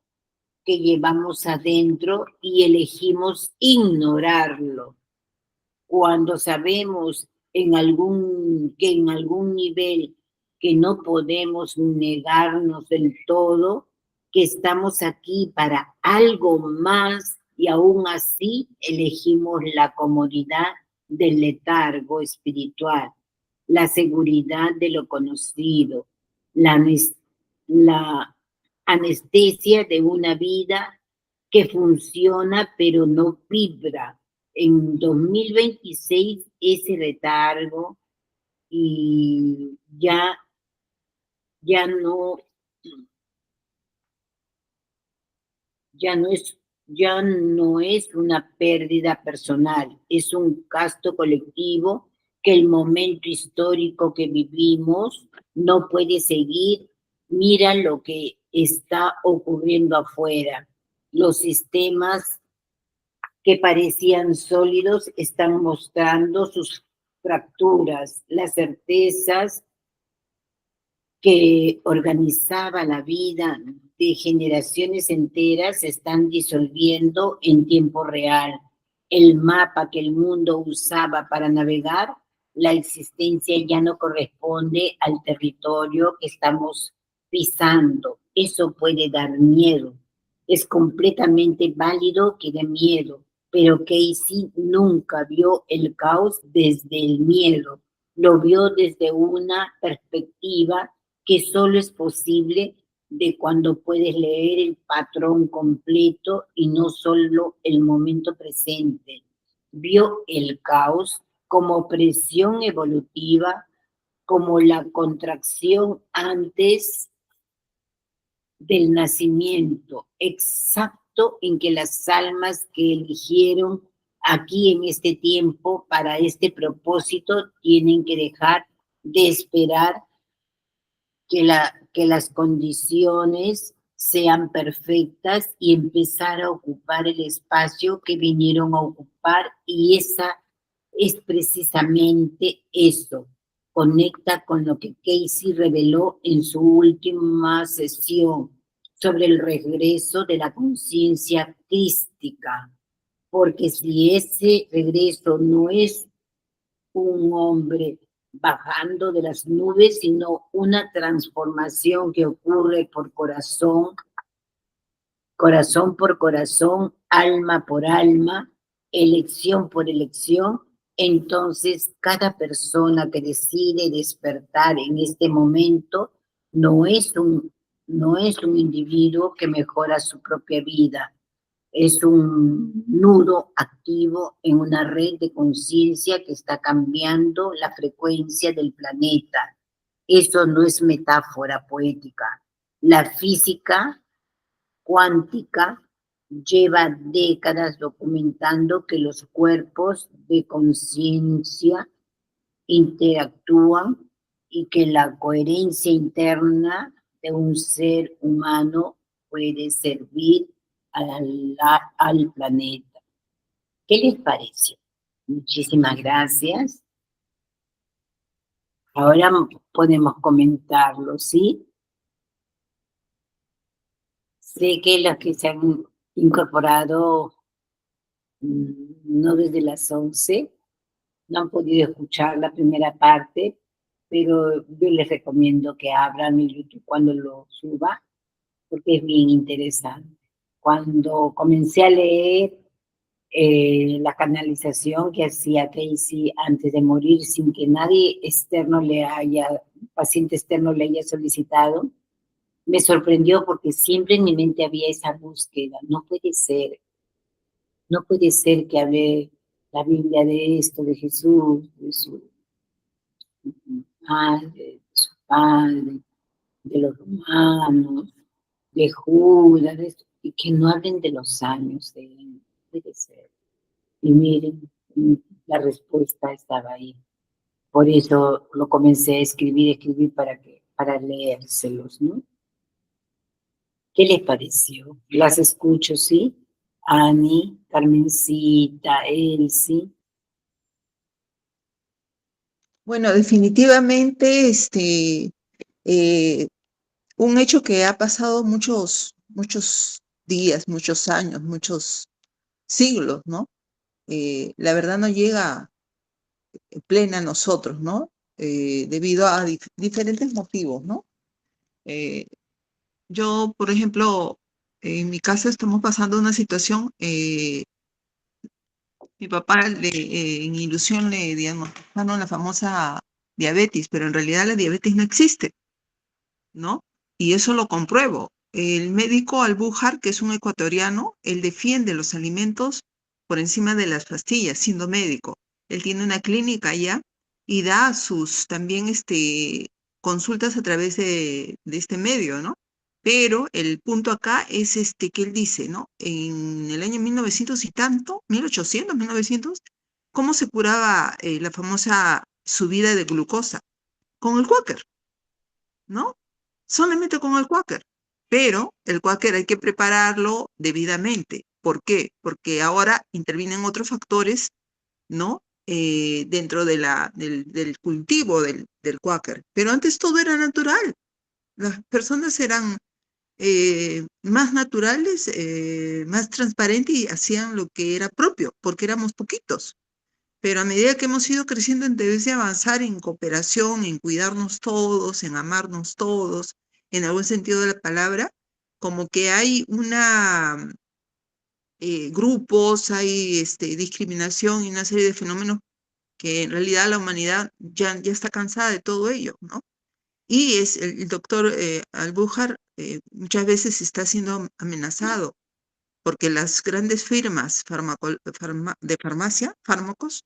B: que llevamos adentro y elegimos ignorarlo. Cuando sabemos que en algún nivel que no podemos negarnos del todo, que estamos aquí para algo más y aún así elegimos la comodidad del letargo espiritual, la seguridad de lo conocido, la anestesia de una vida que funciona pero no vibra. En 2026 ese retardo y ya no es una pérdida personal, es un gasto colectivo que el momento histórico que vivimos no puede seguir. Mira lo que está ocurriendo afuera. Los sistemas que parecían sólidos están mostrando sus fracturas. Las certezas que organizaba la vida de generaciones enteras se están disolviendo en tiempo real. El mapa que el mundo usaba para navegar, la existencia ya no corresponde al territorio que estamos pisando. Eso puede dar miedo. Es completamente válido que dé miedo, pero Casey nunca vio el caos desde el miedo. Lo vio desde una perspectiva que solo es posible de cuando puedes leer el patrón completo y no solo el momento presente. Vio el caos como presión evolutiva, como la contracción antes del nacimiento, exacto en que las almas que eligieron aquí en este tiempo para este propósito tienen que dejar de esperar que las condiciones sean perfectas y empezar a ocupar el espacio que vinieron a ocupar, y esa es precisamente eso. Conecta con lo que Casey reveló en su última sesión sobre el regreso de la conciencia crística, porque si ese regreso no es un hombre bajando de las nubes, sino una transformación que ocurre por corazón, corazón por corazón, alma por alma, elección por elección, Entonces, cada persona que decide despertar en este momento no es un individuo que mejora su propia vida, es un nudo activo en una red de conciencia que está cambiando la frecuencia del planeta. Eso no es metáfora poética. La física cuántica lleva décadas documentando que los cuerpos de conciencia interactúan y que la coherencia interna de un ser humano puede servir al planeta. ¿Qué les pareció? Muchísimas gracias. Ahora podemos comentarlo, ¿sí? Sé que los que se han incorporado no desde las 11 no han podido escuchar la primera parte, pero yo les recomiendo que abran mi YouTube cuando lo suba, porque es bien interesante. Cuando comencé a leer la canalización que hacía Casey antes de morir sin que nadie externo paciente externo le haya solicitado, me sorprendió porque siempre en mi mente había esa búsqueda. No puede ser que hable la Biblia de esto, de Jesús, de su madre, de su padre, de los romanos, de Judas, y que no hablen de los años de él. No puede ser. Y miren, la respuesta estaba ahí. Por eso lo comencé a escribir para leérselos, ¿no? ¿Qué les pareció? Las escucho, ¿sí? Ani, Carmencita, Elsie.
A: Bueno, definitivamente, un hecho que ha pasado muchos días, muchos años, muchos siglos, ¿no? La verdad no llega plena a nosotros, ¿no? Debido a diferentes motivos, ¿no? Eh, yo, por ejemplo, en mi casa estamos pasando una situación, mi papá en ilusión le diagnosticaron la famosa diabetes, pero en realidad la diabetes no existe, ¿no? Y eso lo compruebo. El médico Albújar, que es un ecuatoriano, él defiende los alimentos por encima de las pastillas, siendo médico. Él tiene una clínica allá y da sus también consultas a través de este medio, ¿no? Pero el punto acá es que él dice, ¿no? En el año 1900 y tanto, 1800, 1900, ¿cómo se curaba la famosa subida de glucosa? Con el Quaker, ¿no? Solamente con el Quaker. Pero el Quaker hay que prepararlo debidamente. ¿Por qué? Porque ahora intervienen otros factores, ¿no? Dentro del cultivo del Quaker. Pero antes todo era natural. Las personas eran más naturales, más transparentes y hacían lo que era propio, porque éramos poquitos. Pero a medida que hemos ido creciendo, en vez de avanzar en cooperación, en cuidarnos todos, en amarnos todos, en algún sentido de la palabra, como que hay grupos, hay discriminación y una serie de fenómenos que en realidad la humanidad ya está cansada de todo ello, ¿no? Y el doctor Albújar muchas veces está siendo amenazado porque las grandes firmas de farmacia, fármacos,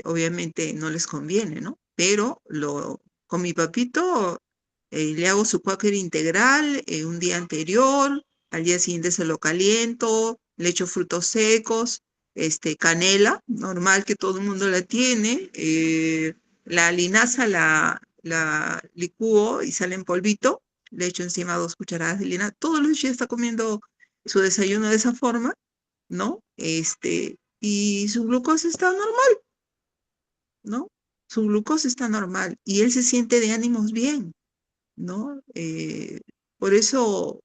A: obviamente no les conviene, ¿no? Pero con mi papito le hago su cuáquer integral un día anterior, al día siguiente se lo caliento, le echo frutos secos, canela, normal que todo el mundo la tiene, la linaza la licúo y sale en polvito, le echo encima 2 cucharadas de linaza, todos los días está comiendo su desayuno de esa forma, ¿no? Y su glucosa está normal, ¿no? Su glucosa está normal y él se siente de ánimos bien, ¿no? Por eso,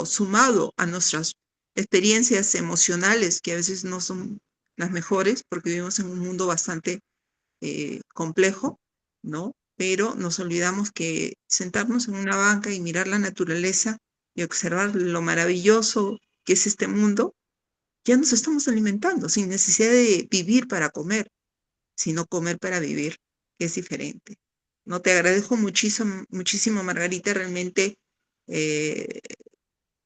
A: sumado a nuestras experiencias emocionales, que a veces no son las mejores, porque vivimos en un mundo bastante complejo, ¿no? Pero nos olvidamos que sentarnos en una banca y mirar la naturaleza y observar lo maravilloso que es este mundo, ya nos estamos alimentando sin necesidad de vivir para comer, sino comer para vivir, que es diferente. No, te agradezco muchísimo, muchísimo, Margarita. Realmente eh,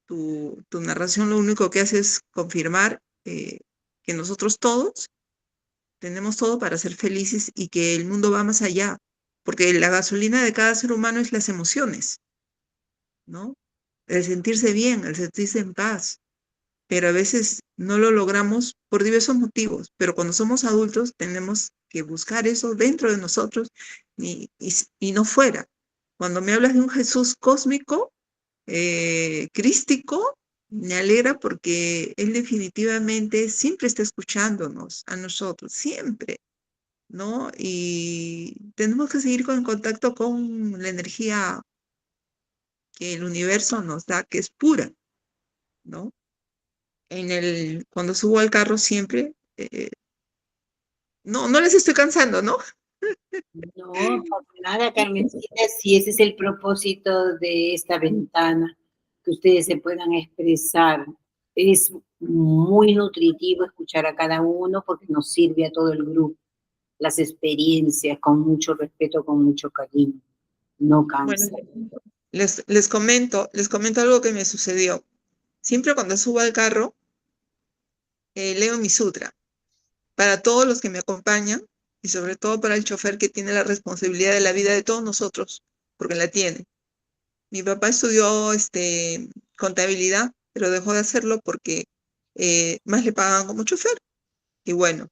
A: tu narración lo único que hace es confirmar que nosotros todos tenemos todo para ser felices y que el mundo va más allá, porque la gasolina de cada ser humano es las emociones, ¿no? El sentirse bien, el sentirse en paz, pero a veces no lo logramos por diversos motivos, pero cuando somos adultos tenemos que buscar eso dentro de nosotros y no fuera. Cuando me hablas de un Jesús cósmico, crístico, me alegra porque Él definitivamente siempre está escuchándonos a nosotros, siempre, ¿no? Y tenemos que seguir en contacto con la energía que el universo nos da, que es pura, ¿no? Cuando subo al carro siempre, no les estoy cansando, ¿no?
B: No, para nada, Carmencita, si ese es el propósito de esta ventana, que ustedes se puedan expresar. Es muy nutritivo escuchar a cada uno porque nos sirve a todo el grupo, las experiencias con mucho respeto, con mucho cariño, no
A: Bueno,
B: cansa.
A: les comento algo que me sucedió. Siempre cuando subo al carro, leo mi sutra. Para todos los que me acompañan y sobre todo para el chofer que tiene la responsabilidad de la vida de todos nosotros, porque la tiene. Mi papá estudió contabilidad, pero dejó de hacerlo porque más le pagaban como chofer. Y bueno,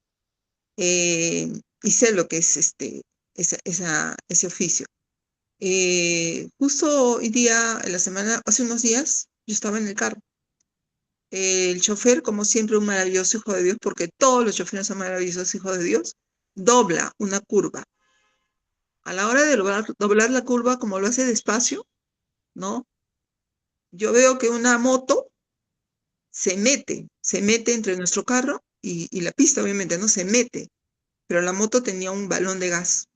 A: y sé lo que es ese oficio. Justo hoy día, en la semana, hace unos días, yo estaba en el carro. El chofer, como siempre, un maravilloso hijo de Dios, porque todos los choferes son maravillosos hijos de Dios, dobla una curva. A la hora de doblar la curva, como lo hace despacio, ¿no? Yo veo que una moto se mete entre nuestro carro y la pista, obviamente, no se mete, pero la moto tenía un balón de gas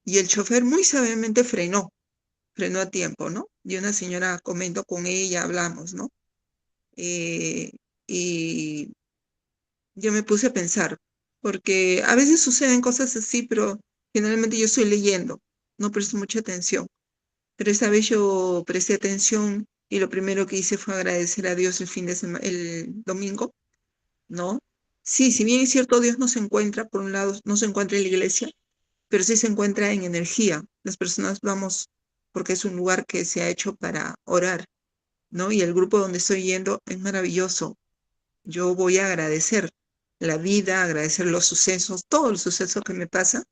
A: y el chofer muy sabiamente frenó a tiempo, ¿no? Y una señora comentó con ella, hablamos, ¿no? Eh, y yo me puse a pensar, porque a veces suceden cosas así, pero generalmente yo estoy leyendo, no presto mucha atención. Pero esta vez yo presté atención y lo primero que hice fue agradecer a Dios el fin de semana, el domingo, ¿no? Sí, si bien es cierto, Dios no se encuentra, por un lado, no se encuentra en la iglesia, pero sí se encuentra en energía. Las personas vamos porque es un lugar que se ha hecho para orar, ¿no? Y el grupo donde estoy yendo es maravilloso. Yo voy a agradecer la vida, agradecer los sucesos, todos los sucesos que me pasan,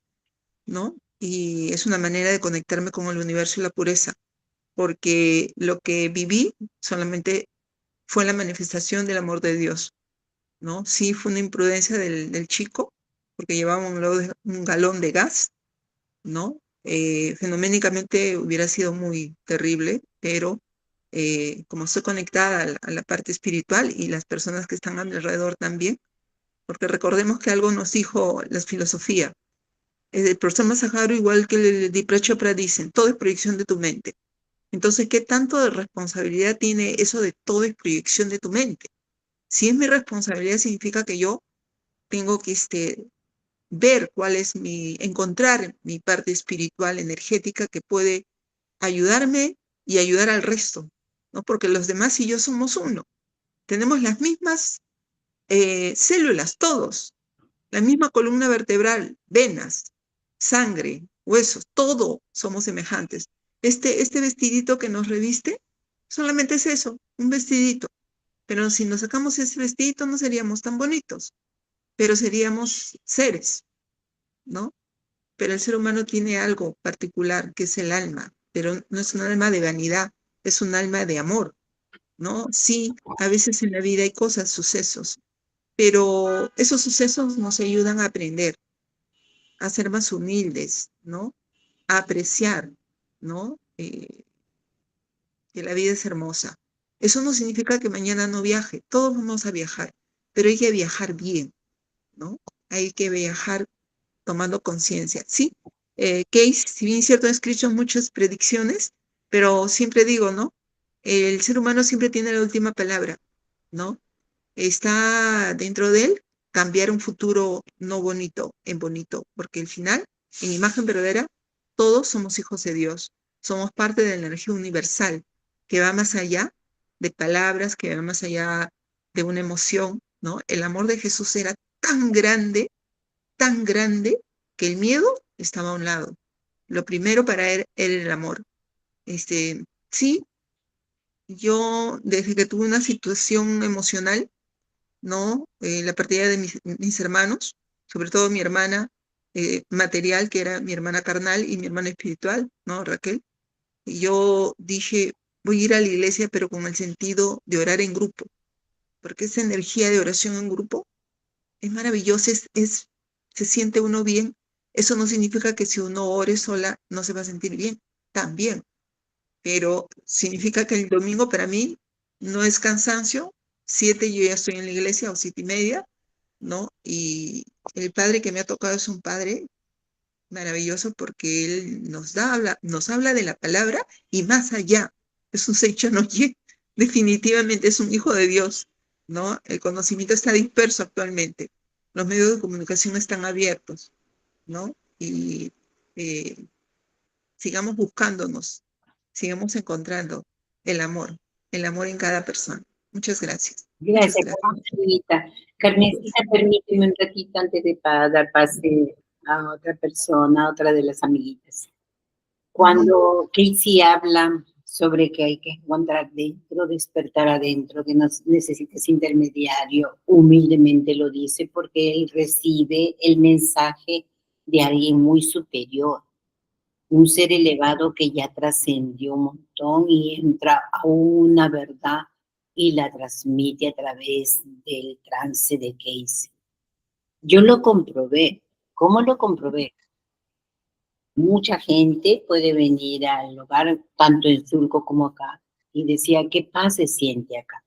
A: ¿no? Y es una manera de conectarme con el universo y la pureza, porque lo que viví solamente fue la manifestación del amor de Dios, ¿no? Sí, fue una imprudencia del chico, porque llevaba un galón de gas, ¿no? Fenoménicamente hubiera sido muy terrible, pero como estoy conectada a la parte espiritual y las personas que están a mi alrededor también, porque recordemos que algo nos dijo la filosofía. El profesor Masaharu, igual que el Deepak Chopra, dicen, todo es proyección de tu mente. Entonces, ¿qué tanto de responsabilidad tiene eso de todo es proyección de tu mente? Si es mi responsabilidad, significa que yo tengo que ver cuál es encontrar mi parte espiritual, energética, que puede ayudarme y ayudar al resto, ¿no? Porque los demás y yo somos uno. Tenemos las mismas células, todos, la misma columna vertebral, venas, sangre, huesos, todo somos semejantes. Este vestidito que nos reviste solamente es eso, un vestidito. Pero si nos sacamos ese vestidito no seríamos tan bonitos, pero seríamos seres, ¿no? Pero el ser humano tiene algo particular que es el alma, pero no es un alma de vanidad, es un alma de amor, ¿no? Sí, a veces en la vida hay cosas, sucesos, pero esos sucesos nos ayudan a aprender, a ser más humildes, ¿no? A apreciar, ¿no? Que la vida es hermosa. Eso no significa que mañana no viaje, todos vamos a viajar, pero hay que viajar bien, ¿no? Hay que viajar tomando conciencia. Sí, Case, si bien es cierto, ha escrito muchas predicciones, pero siempre digo, ¿no? El ser humano siempre tiene la última palabra, ¿no? está dentro de él cambiar un futuro no bonito en bonito, porque al final, en imagen verdadera, todos somos hijos de Dios, somos parte de la energía universal que va más allá de palabras, que va más allá de una emoción, ¿no? El amor de Jesús era tan grande, que el miedo estaba a un lado. Lo primero para él era el amor. Sí, yo desde que tuve una situación emocional, ¿no? La pérdida de mis hermanos, sobre todo mi hermana material, que era mi hermana carnal, y mi hermana espiritual, ¿no? Raquel. Y yo dije, voy a ir a la iglesia, pero con el sentido de orar en grupo, porque esa energía de oración en grupo es maravillosa, se siente uno bien. Eso no significa que si uno ore sola no se va a sentir bien, también, pero significa que el domingo para mí no es cansancio. 7 yo ya estoy en la iglesia, o 7:30, ¿no? Y el padre que me ha tocado es un padre maravilloso, porque él nos habla de la palabra y más allá. Es un Seichonoye, definitivamente es un hijo de Dios, ¿no? El conocimiento está disperso actualmente. Los medios de comunicación están abiertos, ¿no? Y eh, sigamos buscándonos, sigamos encontrando el amor en cada persona. Muchas gracias. Muchas
B: Gracias,
A: gracias.
B: Carmencita. Carmencita, permíteme un ratito antes de dar pase a otra persona, a otra de las amiguitas. Cuando Casey habla sobre que hay que encontrar dentro, despertar adentro, que no necesitas intermediario, humildemente lo dice porque él recibe el mensaje de alguien muy superior, un ser elevado que ya trascendió un montón y entra a una verdad y la transmite a través del trance de Casey. Yo lo comprobé. ¿Cómo lo comprobé? Mucha gente puede venir al hogar, tanto en Surco como acá, y decía, ¿qué paz se siente acá?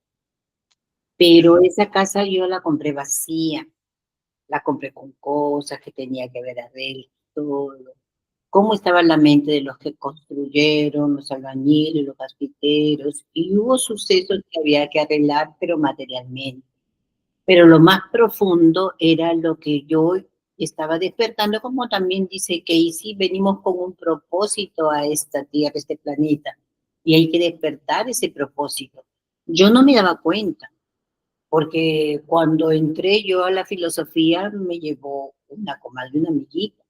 B: Pero esa casa yo la compré vacía, la compré con cosas que tenía que ver arreglo, todo. Cómo estaba la mente de los que construyeron, los albañiles, los carpinteros, y hubo sucesos que había que arreglar, pero materialmente. Pero lo más profundo era lo que yo estaba despertando, como también dice Casey, venimos con un propósito a esta tierra, a este planeta, y hay que despertar ese propósito. Yo no me daba cuenta, porque cuando entré yo a la filosofía me llevó una comadre, una amiguita,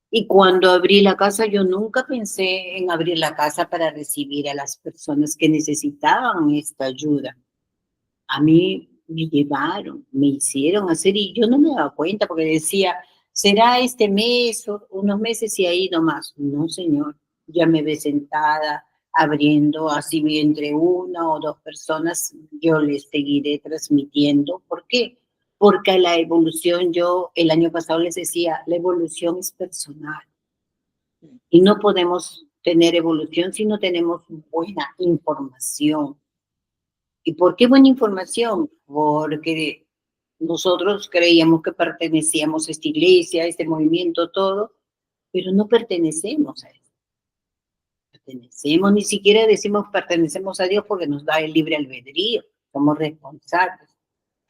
B: y cuando abrí la casa, yo nunca pensé en abrir la casa para recibir a las personas que necesitaban esta ayuda. A mí me llevaron, me hicieron hacer y yo no me daba cuenta porque decía, será este mes o unos meses y ahí nomás. No, señor, ya me ve sentada, abriendo así entre una o dos personas, yo les seguiré transmitiendo. ¿Por qué? Porque la evolución, yo el año pasado les decía, la evolución es personal y no podemos tener evolución si no tenemos buena información. ¿Y por qué buena información? Porque nosotros creíamos que pertenecíamos a esta iglesia, a este movimiento, todo, pero no pertenecemos a eso. Pertenecemos, ni siquiera decimos pertenecemos a Dios porque nos da el libre albedrío, somos responsables.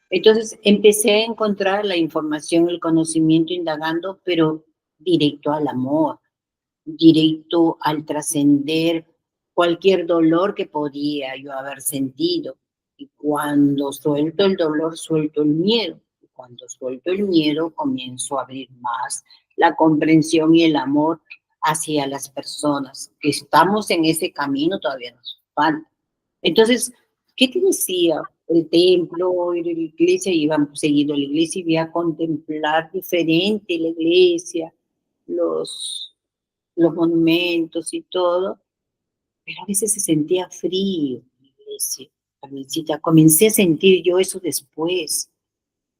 B: Entonces empecé a encontrar la información, el conocimiento indagando, pero directo al amor, directo al trascender cualquier dolor que podía yo haber sentido. Y cuando suelto el dolor, suelto el miedo. Y cuando suelto el miedo, comienzo a abrir más la comprensión y el amor hacia las personas. Que estamos en ese camino, todavía nos falta. Entonces, ¿qué te decía? El templo, ir a la iglesia, íbamos seguido a la iglesia y voy a contemplar diferente la iglesia, los monumentos y todo, pero a veces se sentía frío en la iglesia. Carmencita, comencé a sentir yo eso después,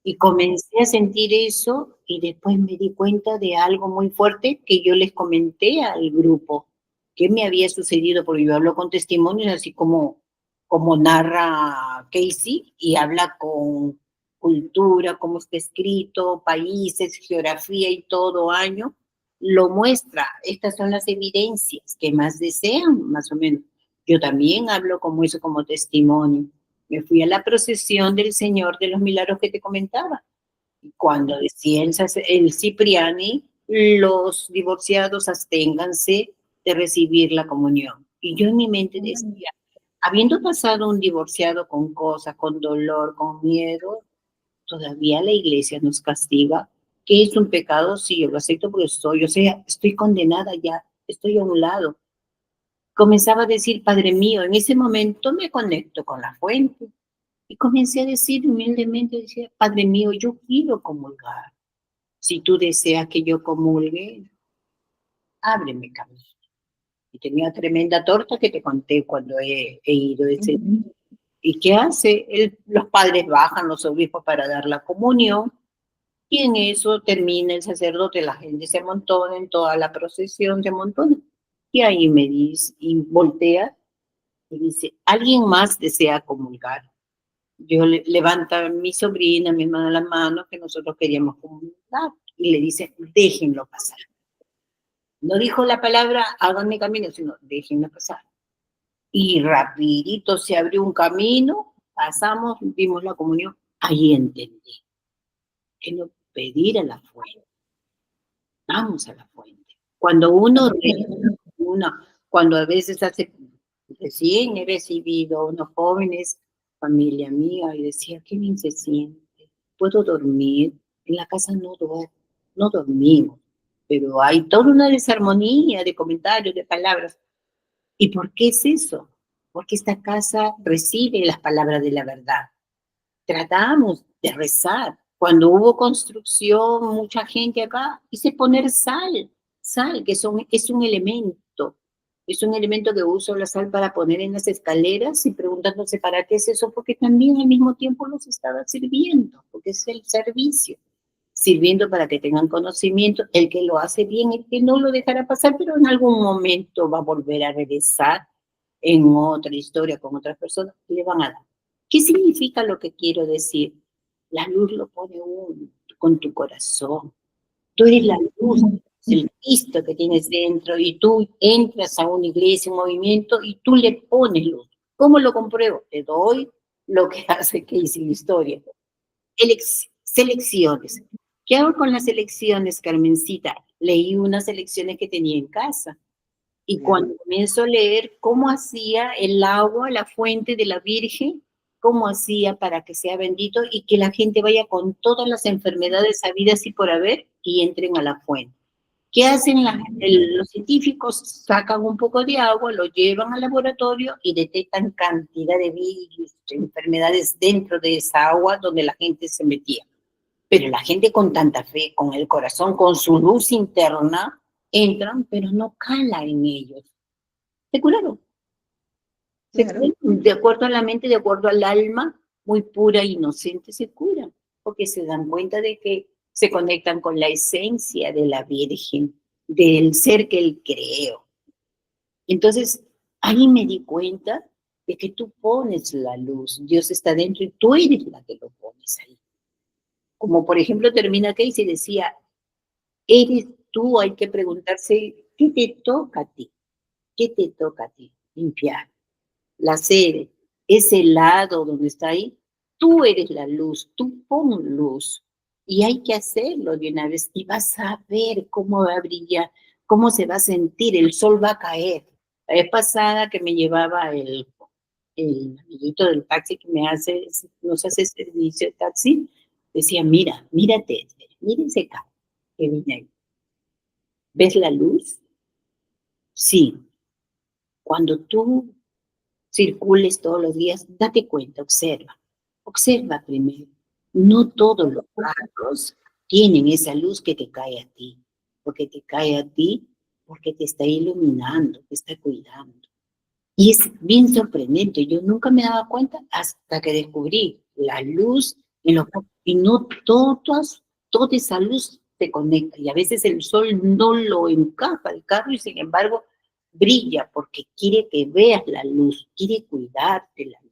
B: y comencé a sentir eso, y después me di cuenta de algo muy fuerte que yo les comenté al grupo, que me había sucedido, porque yo hablo con testimonios así como narra Casey, y habla con cultura, cómo está escrito, países, geografía y todo año, lo muestra. Estas son las evidencias que más desean, más o menos. Yo también hablo como eso, como testimonio. Me fui a la procesión del Señor de los Milagros que te comentaba. Y cuando decía el Cipriani, los divorciados absténganse de recibir la comunión. Y yo en mi mente decía, habiendo pasado un divorciado con cosas, con dolor, con miedo, todavía la iglesia nos castiga. ¿Qué es un pecado? Sí, yo lo acepto porque o sea, estoy condenada ya, estoy a un lado. Comenzaba a decir, Padre mío, en ese momento me conecto con la fuente. Y comencé a decir humildemente, decía, Padre mío, yo quiero comulgar. Si tú deseas que yo comulgue, ábreme camino. Y tenía tremenda torta que te conté cuando he ido ese día. ¿Y qué hace? Los padres bajan, los obispos, para dar la comunión, y en eso termina el sacerdote, la gente se amontona, en toda la procesión se amontona. Y ahí me dice, y voltea, y dice, ¿alguien más desea comulgar? Yo levanta a mi sobrina, mi hermana la mano, que nosotros queríamos comulgar, y le dice, déjenlo pasar. No dijo la palabra, háganme camino, sino déjenlo pasar. Y rapidito se abrió un camino, pasamos, vimos la comunión, ahí entendí. Es no pedir a la fuente. Vamos a la fuente. Cuando cuando a veces recién he recibido unos jóvenes, familia mía, y decía, qué bien se siente, puedo dormir, en la casa no dormimos, pero hay toda una desarmonía de comentarios, de palabras. ¿Y por qué es eso? Porque esta casa recibe las palabras de la verdad. Tratamos de rezar. Cuando hubo construcción, mucha gente acá, hice poner sal, que es un elemento que uso la sal para poner en las escaleras, y preguntándose para qué es eso, porque también al mismo tiempo los estaba sirviendo, porque es el servicio, sirviendo para que tengan conocimiento, el que lo hace bien, el que no lo dejará pasar, pero en algún momento va a volver a regresar en otra historia con otras personas que le van a dar. ¿Qué significa lo que quiero decir? La luz lo pone uno con tu corazón. Tú eres la luz, el Cristo que tienes dentro, y tú entras a una iglesia, un movimiento, y tú le pones luz. ¿Cómo lo compruebo? Te doy lo que hace que hice la historia. Selecciones. ¿Qué hago con las elecciones, Carmencita? Leí unas elecciones que tenía en casa. Y cuando comienzo a leer cómo hacía el agua, la fuente de la Virgen, cómo hacía para que sea bendito y que la gente vaya con todas las enfermedades habidas y por haber y entren a la fuente. ¿Qué hacen los científicos? Sacan un poco de agua, lo llevan al laboratorio y detectan cantidad de virus, enfermedades dentro de esa agua donde la gente se metía. Pero la gente con tanta fe, con el corazón, con su luz interna, entran, pero no cala en ellos. Se curaron. De acuerdo a la mente, de acuerdo al alma, muy pura e inocente, se curan, porque se dan cuenta de que se conectan con la esencia de la Virgen, del ser que Él creó. Entonces, ahí me di cuenta de que tú pones la luz, Dios está dentro y tú eres la que lo pones ahí. Como por ejemplo termina Casey y decía, eres tú, hay que preguntarse, ¿qué te toca a ti? ¿Qué te toca a ti? Limpiar. La sede, ese lado donde está ahí, tú eres la luz, tú pon luz. Y hay que hacerlo de una vez y vas a ver cómo va a brillar, cómo se va a sentir, el sol va a caer. La vez pasada que me llevaba el amiguito del taxi que nos hace servicio de taxi, decía, mírate, mírense acá, que viene ahí. ¿Ves la luz? Sí. Cuando tú circules todos los días, date cuenta, observa primero. No todos los carros tienen esa luz que te cae a ti, porque te cae a ti porque te está iluminando, te está cuidando. Y es bien sorprendente, yo nunca me daba cuenta hasta que descubrí la luz en los carros, y no toda esa luz se conecta, y a veces el sol no lo encaja el carro y sin embargo brilla porque quiere que veas la luz, quiere cuidarte la luz.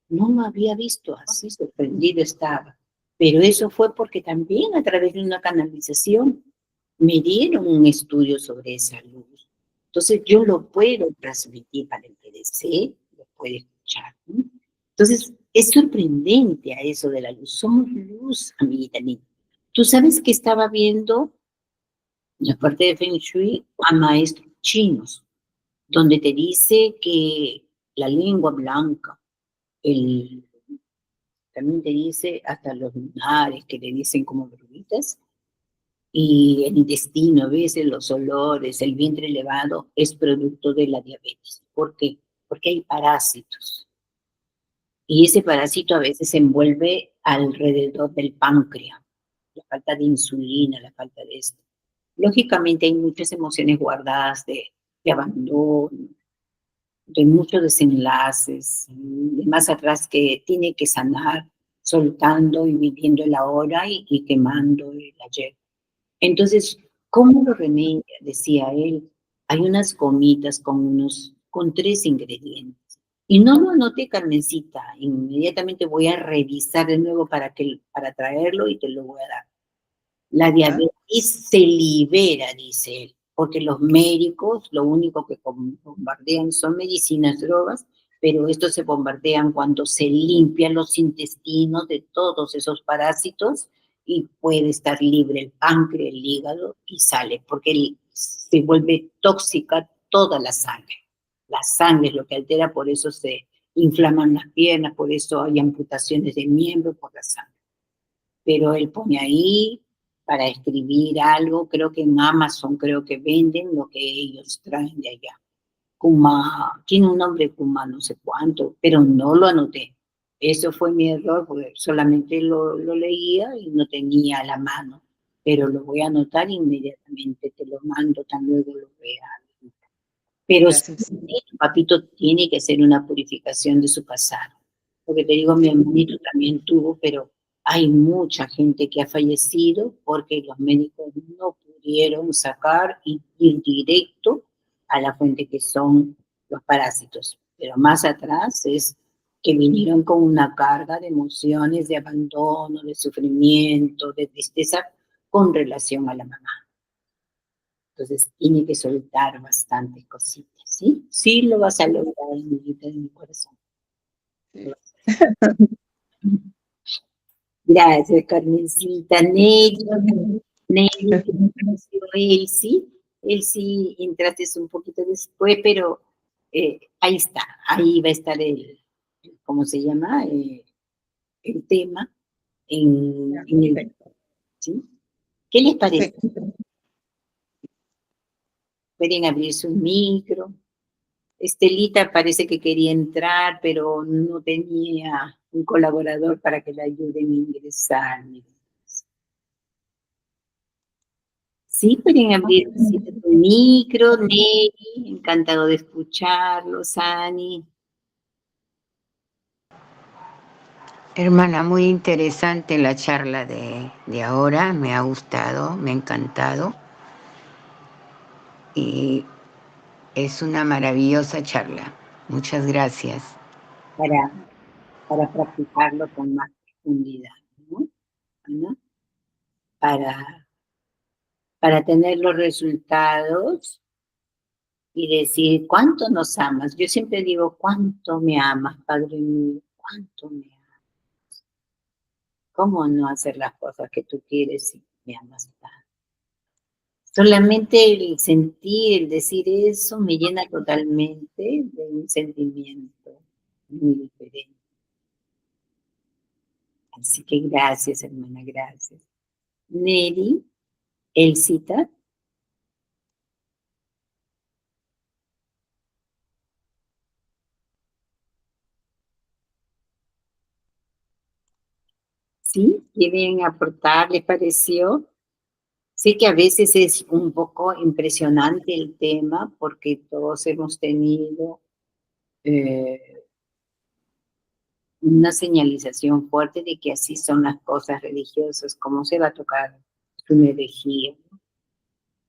B: No lo había visto así, sorprendido estaba. Pero eso fue porque también a través de una canalización me dieron un estudio sobre esa luz. Entonces yo lo puedo transmitir para el que desee, lo puede escuchar, ¿no? Entonces, es sorprendente a eso de la luz. Somos luz, amiguita linda. Tú sabes que estaba viendo la parte de Feng Shui a maestros chinos, donde te dice que la lengua blanca, el, también te dice hasta los lunares, que le dicen como brujitas, y el intestino, a veces los olores, el vientre elevado, es producto de la diabetes. ¿Por qué? Porque hay parásitos. Y ese parásito a veces se envuelve alrededor del páncreas, la falta de insulina, la falta de esto. Lógicamente hay muchas emociones guardadas de abandono, de muchos desenlaces, de más atrás que tiene que sanar, soltando y viviendo el ahora y quemando el ayer. Entonces, ¿cómo lo remedia? Decía él. Hay unas gomitas con 3 ingredientes. Y no lo anoté, Carmencita. Inmediatamente voy a revisar de nuevo para traerlo y te lo voy a dar. La diabetes se libera, dice él, porque los médicos lo único que bombardean son medicinas, drogas, pero estos se bombardean cuando se limpian los intestinos de todos esos parásitos y puede estar libre el páncreas, el hígado y sale, porque se vuelve tóxica toda la sangre. La sangre es lo que altera, por eso se inflaman las piernas, por eso hay amputaciones de miembros por la sangre. Pero él pone ahí para escribir algo, creo que en Amazon, creo que venden lo que ellos traen de allá. Kuma, tiene un nombre Kuma, no sé cuánto, pero no lo anoté. Eso fue mi error, porque solamente lo leía y no tenía a la mano. Pero lo voy a anotar inmediatamente, te lo mando, tan luego lo vea. Pero sí, papito tiene que hacer una purificación de su pasado. Porque te digo, mi hermanito también tuvo, pero hay mucha gente que ha fallecido porque los médicos no pudieron sacar y ir directo a la fuente que son los parásitos. Pero más atrás es que vinieron con una carga de emociones, de abandono, de sufrimiento, de tristeza con relación a la mamá. Entonces tiene que soltar bastantes cositas, ¿sí? Sí lo vas a lograr, amiguita de mi corazón. Sí. Gracias, Carmencita. Nelly, él sí entraste un poquito después, pero ahí está, ahí va a estar ¿cómo se llama? El tema en el, ¿sí? ¿Qué les parece? Pueden abrir su micro. Estelita parece que quería entrar, pero no tenía un colaborador para que la ayuden a ingresar. Sí, pueden abrir su micro, Nelly, encantado de escucharlos, Ani.
C: Hermana, muy interesante la charla de ahora, me ha gustado, me ha encantado y es una maravillosa charla. Muchas gracias.
B: Para practicarlo con más profundidad, ¿no? ¿No? Para tener los resultados y decir, ¿cuánto nos amas? Yo siempre digo, ¿cuánto me amas, Padre mío? ¿Cuánto me amas? ¿Cómo no hacer las cosas que tú quieres si me amas tanto? Solamente el sentir, el decir eso, me llena totalmente de un sentimiento muy diferente. Así que gracias, hermana, gracias. Nelly, Elcita. ¿Sí? ¿Quieren aportar? ¿Les pareció? Sé que a veces es un poco impresionante el tema porque todos hemos tenido una señalización fuerte de que así son las cosas religiosas, cómo se va a tocar su energía.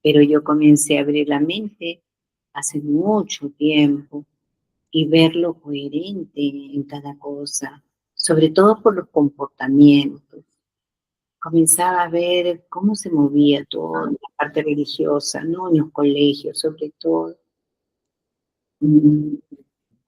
B: Pero yo comencé a abrir la mente hace mucho tiempo y ver lo coherente en cada cosa, sobre todo por los comportamientos. Comenzaba a ver cómo se movía toda la parte religiosa, ¿no? En los colegios, sobre todo.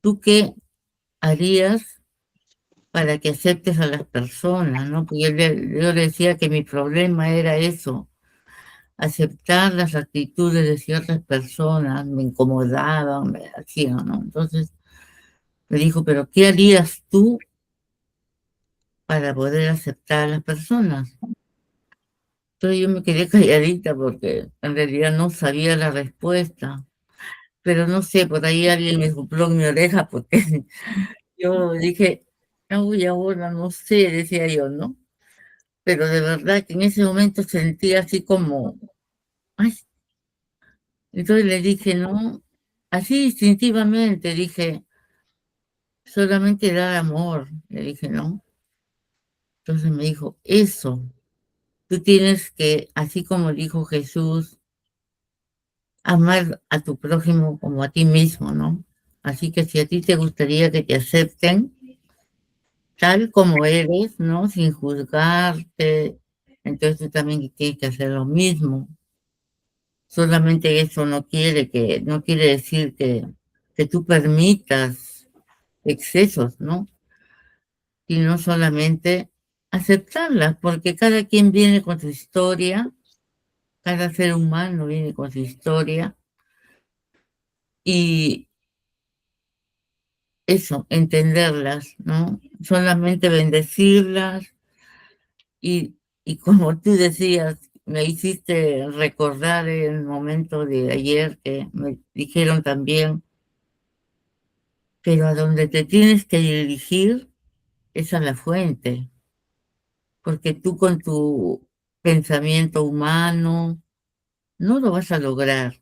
C: ¿tú qué harías para que aceptes a las personas, ¿no? Porque yo le decía que mi problema era eso, aceptar las actitudes de ciertas personas, me incomodaban, me hacían, ¿no? Entonces me dijo, pero ¿qué harías tú para poder aceptar a las personas? Entonces yo me quedé calladita porque en realidad no sabía la respuesta, pero no sé, por ahí alguien me sopló en mi oreja porque yo dije, uy, ahora no sé, decía yo, ¿no? Pero de verdad que en ese momento sentí así como, ay, entonces le dije, no, así instintivamente dije, solamente dar amor, le dije, no. Entonces me dijo, eso, tú tienes que, así como dijo Jesús, amar a tu prójimo como a ti mismo, ¿no? Así que si a ti te gustaría que te acepten tal como eres, ¿no? Sin juzgarte, entonces tú también tienes que hacer lo mismo. Solamente eso no quiere decir que tú permitas excesos, ¿no? Sino solamente aceptarlas, porque cada quien viene con su historia, cada ser humano viene con su historia, y eso, entenderlas, ¿no? Solamente bendecirlas, y como tú decías, me hiciste recordar el momento de ayer que me dijeron también, pero a donde te tienes que dirigir es a la fuente, porque tú con tu pensamiento humano no lo vas a lograr,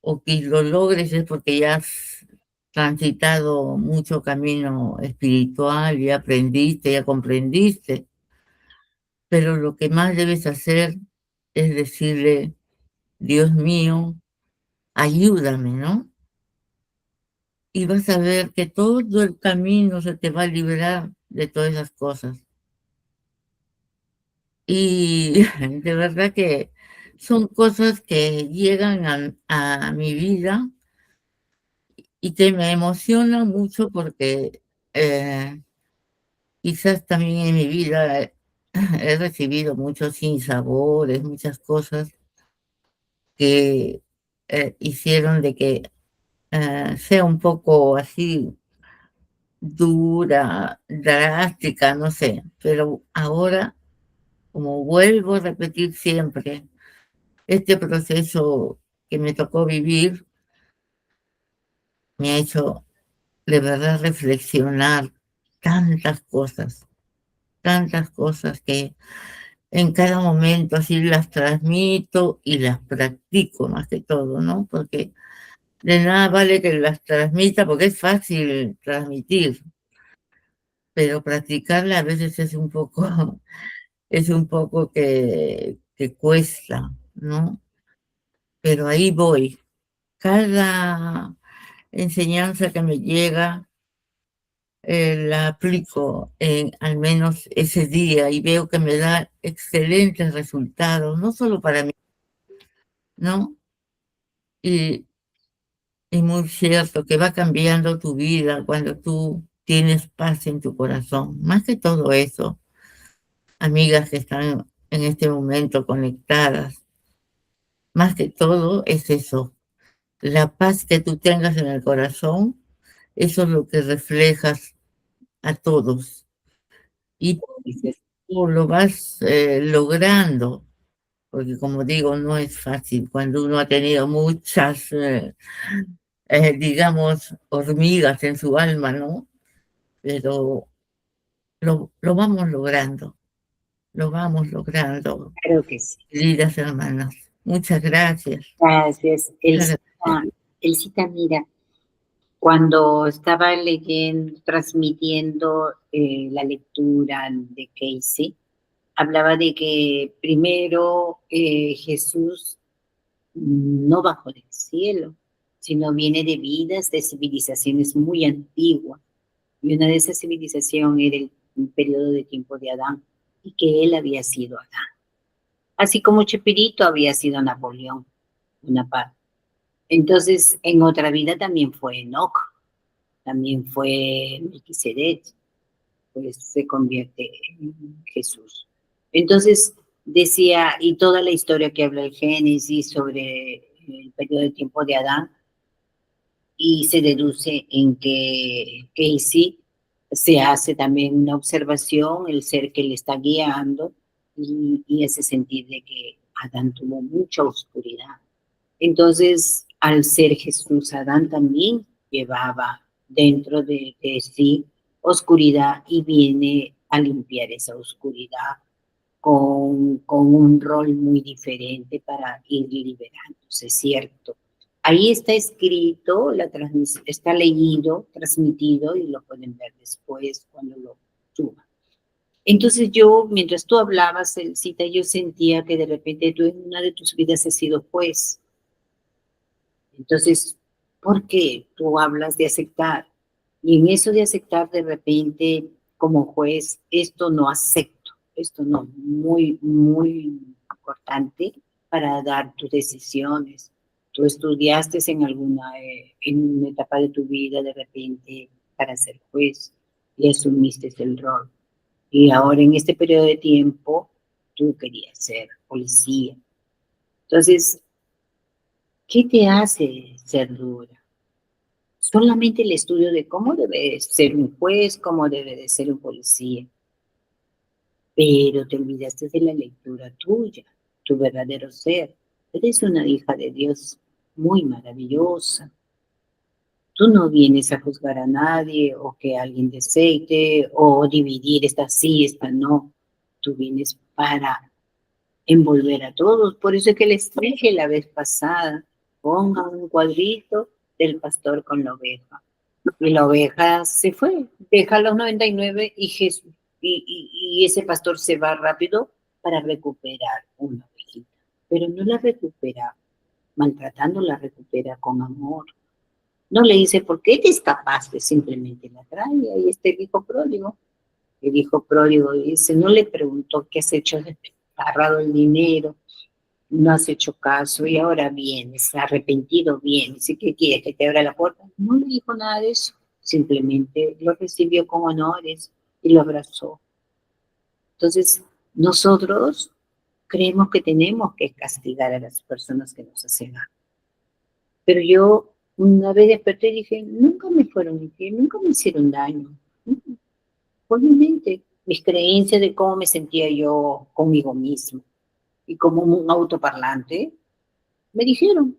C: o que lo logres es porque ya has transitado mucho camino espiritual, ya aprendiste, ya comprendiste, pero lo que más debes hacer es decirle, Dios mío, ayúdame, ¿no? Y vas a ver que todo el camino se te va a liberar de todas esas cosas. Y de verdad que son cosas que llegan a mi vida y que me emocionan mucho porque quizás también en mi vida he recibido muchos sinsabores, muchas cosas que hicieron de que sea un poco así dura, drástica, no sé, pero ahora, como vuelvo a repetir siempre, este proceso que me tocó vivir me ha hecho de verdad reflexionar tantas cosas que en cada momento así las transmito y las practico más que todo, ¿no? Porque de nada vale que las transmita porque es fácil transmitir, pero practicarla a veces es un poco que cuesta, ¿no? Pero ahí voy. Cada enseñanza que me llega la aplico en al menos ese día y veo que me da excelentes resultados, no solo para mí, ¿no? Y, y muy cierto que va cambiando tu vida cuando tú tienes paz en tu corazón. Más que todo eso, amigas que están en este momento conectadas, más que todo es eso, la paz que tú tengas en el corazón, eso es lo que reflejas a todos. Y tú lo vas logrando, porque como digo, no es fácil cuando uno ha tenido muchas, digamos, hormigas en su alma, ¿no? Pero lo vamos logrando, lo vamos logrando,
B: Claro que sí.
C: queridas hermanas. Muchas gracias.
B: Gracias.
C: Muchas gracias.
B: Elcita, mira, cuando estaba leyendo, transmitiendo la lectura de Casey, hablaba de que primero Jesús no bajó del cielo, sino viene de vidas de civilizaciones muy antiguas. Y una de esas civilizaciones era el periodo de tiempo de Adán, y que él había sido Adán. Así como Chespirito había sido Napoleón, una parte. Entonces, en otra vida también fue Enoch. también fue Melquisedec, pues se convierte en Jesús. Entonces decía, y toda la historia que habla el Génesis sobre el periodo de tiempo de Adán, y se deduce en que Casey se hace también una observación, el ser que le está guiando, y hace sentir de que Adán tuvo mucha oscuridad. Entonces, al ser Jesús, Adán también llevaba dentro de sí oscuridad y viene a limpiar esa oscuridad con un rol muy diferente para ir liberándose, ¿cierto? Ahí está escrito, está leído, transmitido y lo pueden ver después cuando lo suba. Entonces yo, mientras tú hablabas, Cita, yo sentía que de repente tú en una de tus vidas has sido juez. Entonces, ¿por qué tú hablas de aceptar? Y en eso de aceptar, de repente, como juez, esto no acepto, esto no, muy, muy importante para dar tus decisiones. Tú estudiaste en una etapa de tu vida, de repente, para ser juez, y asumiste el rol. Y ahora, en este periodo de tiempo, tú querías ser policía. Entonces, ¿qué te hace ser dura? Solamente el estudio de cómo debe ser un juez, cómo debe de ser un policía. Pero te olvidaste de la lectura tuya, tu verdadero ser. Eres una hija de Dios muy maravillosa. Tú no vienes a juzgar a nadie o que alguien deseite o dividir esta sí, esta no. Tú vienes para envolver a todos. Por eso es que les dije la vez pasada, pongan un cuadrito del pastor con la oveja. Y la oveja se fue, deja a los 99 y ese pastor se va rápido para recuperar una ovejita. Pero no la recupera maltratando, la recupera con amor. No le dice, ¿por qué te escapaste? Simplemente la trae. Ahí está el hijo pródigo. El hijo pródigo dice, no le preguntó qué has hecho, has agarrado el dinero, no has hecho caso y ahora vienes, arrepentido vienes, ¿y qué quieres, que te abra la puerta? No le dijo nada de eso, simplemente lo recibió con honores y lo abrazó. Entonces, nosotros creemos que tenemos que castigar a las personas que nos hacen algo. Pero yo una vez desperté y dije, nunca me fueron infiel, nunca me hicieron daño. Obviamente, mis creencias de cómo me sentía yo conmigo mismo y como un autoparlante, me dijeron,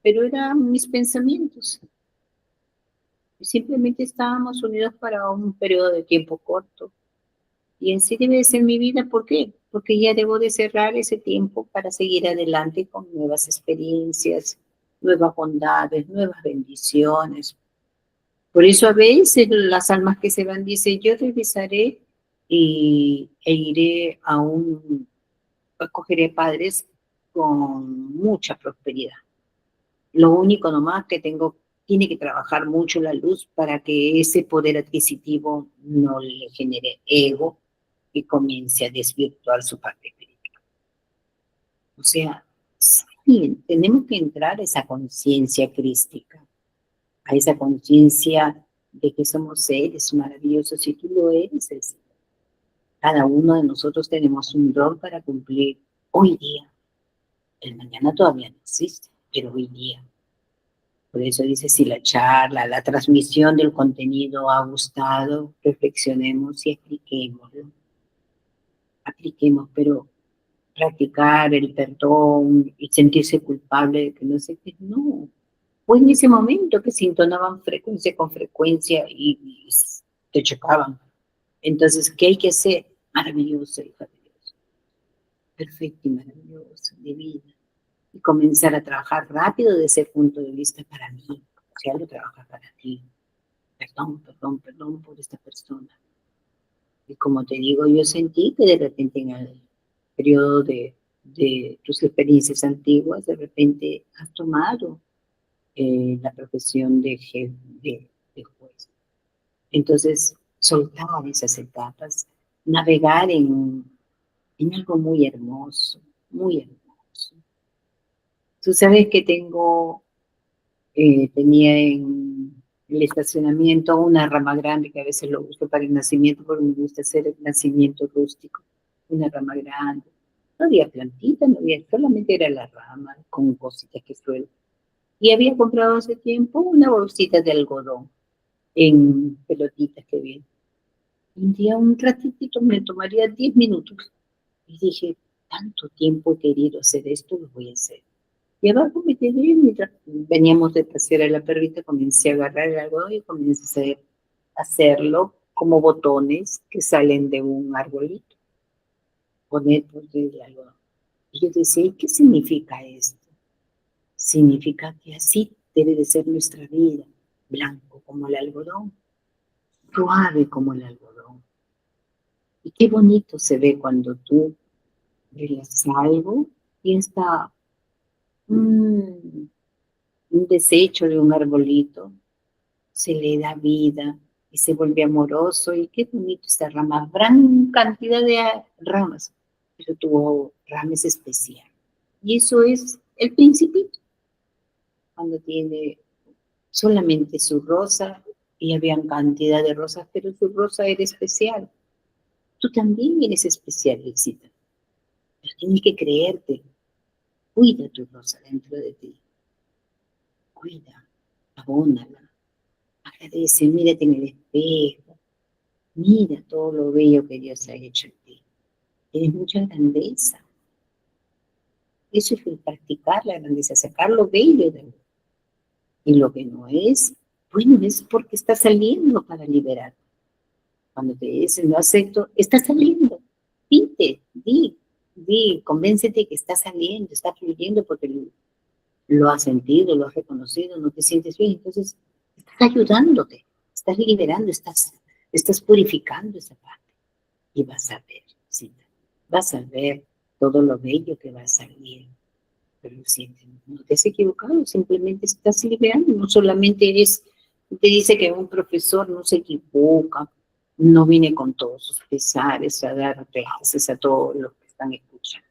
B: pero eran mis pensamientos. Simplemente estábamos unidos para un periodo de tiempo corto. Y en sí debe de ser mi vida, ¿por qué? Porque ya debo de cerrar ese tiempo para seguir adelante con nuevas experiencias, nuevas bondades, nuevas bendiciones. Por eso a veces las almas que se van dicen, yo regresaré e iré escogeré padres con mucha prosperidad. Lo único nomás que tiene que trabajar mucho la luz para que ese poder adquisitivo no le genere ego y comience a desvirtuar su parte espiritual. O sea, sí, tenemos que entrar a esa conciencia crística, a esa conciencia de que somos seres maravillosos y tú lo eres. Cada uno de nosotros tenemos un rol para cumplir hoy día. El mañana todavía no existe, pero hoy día. Por eso dice, si la charla, la transmisión del contenido ha gustado, reflexionemos y apliquémoslo. Apliquemos, pero practicar el perdón y sentirse culpable de que no sé qué, no. Fue en ese momento que se entonaban frecuencia con frecuencia y te chocaban. Entonces, ¿qué hay que hacer? Maravilloso, hija de Dios. Perfecto y maravilloso, divina. Y comenzar a trabajar rápido desde ese punto de vista para mí. O sea, lo trabajar para ti. Perdón por esta persona. Y como te digo, yo sentí que de repente en el periodo de tus experiencias antiguas, de repente has tomado la profesión de juez. Entonces, soltar esas etapas, navegar en algo muy hermoso, muy hermoso. Tú sabes que tenía en el estacionamiento, una rama grande que a veces lo uso para el nacimiento, porque me gusta hacer el nacimiento rústico, una rama grande. No había plantita, no había, solamente era la rama con cositas que suelo. Y había comprado hace tiempo una bolsita de algodón en pelotitas que vienen. Un día, un ratito, me tomaría 10 minutos. Y dije, tanto tiempo he querido hacer esto, lo voy a hacer. Y abajo me quedé, mientras veníamos de pasear a la perrita, comencé a agarrar el algodón y comencé a hacerlo como botones que salen de un arbolito. Poner el algodón. Y yo decía, ¿qué significa esto? Significa que así debe de ser nuestra vida, blanco como el algodón, suave como el algodón. Y qué bonito se ve cuando tú relas algo y está un desecho de un arbolito, se le da vida y se vuelve amoroso. Y qué bonito esta rama, gran cantidad de ramas, pero tuvo ramas especiales. Y eso es el principito, cuando tiene solamente su rosa, y había cantidad de rosas, pero su rosa era especial. Tú también eres especial, Luisita. Pero tienes que creerte. Cuida tu rosa dentro de ti. Cuida, abónala, agradece, mírate en el espejo. Mira todo lo bello que Dios ha hecho en ti. Tienes mucha grandeza. Eso es el practicar la grandeza, sacar lo bello de uno. Y lo que no es, bueno, es porque está saliendo para liberar. Cuando te dicen, no acepto, está saliendo. Pinte, di, convéncete que está saliendo, está fluyendo porque lo has sentido, lo has reconocido, no te sientes bien. Entonces, estás ayudándote, estás liberando, estás purificando esa parte. Y vas a ver, sí, vas a ver todo lo bello que va a salir. Pero no te has equivocado, simplemente estás liberando. No solamente te dice que un profesor no se equivoca, no viene con todos sus pesares a dar clases a todos los que están escuchando.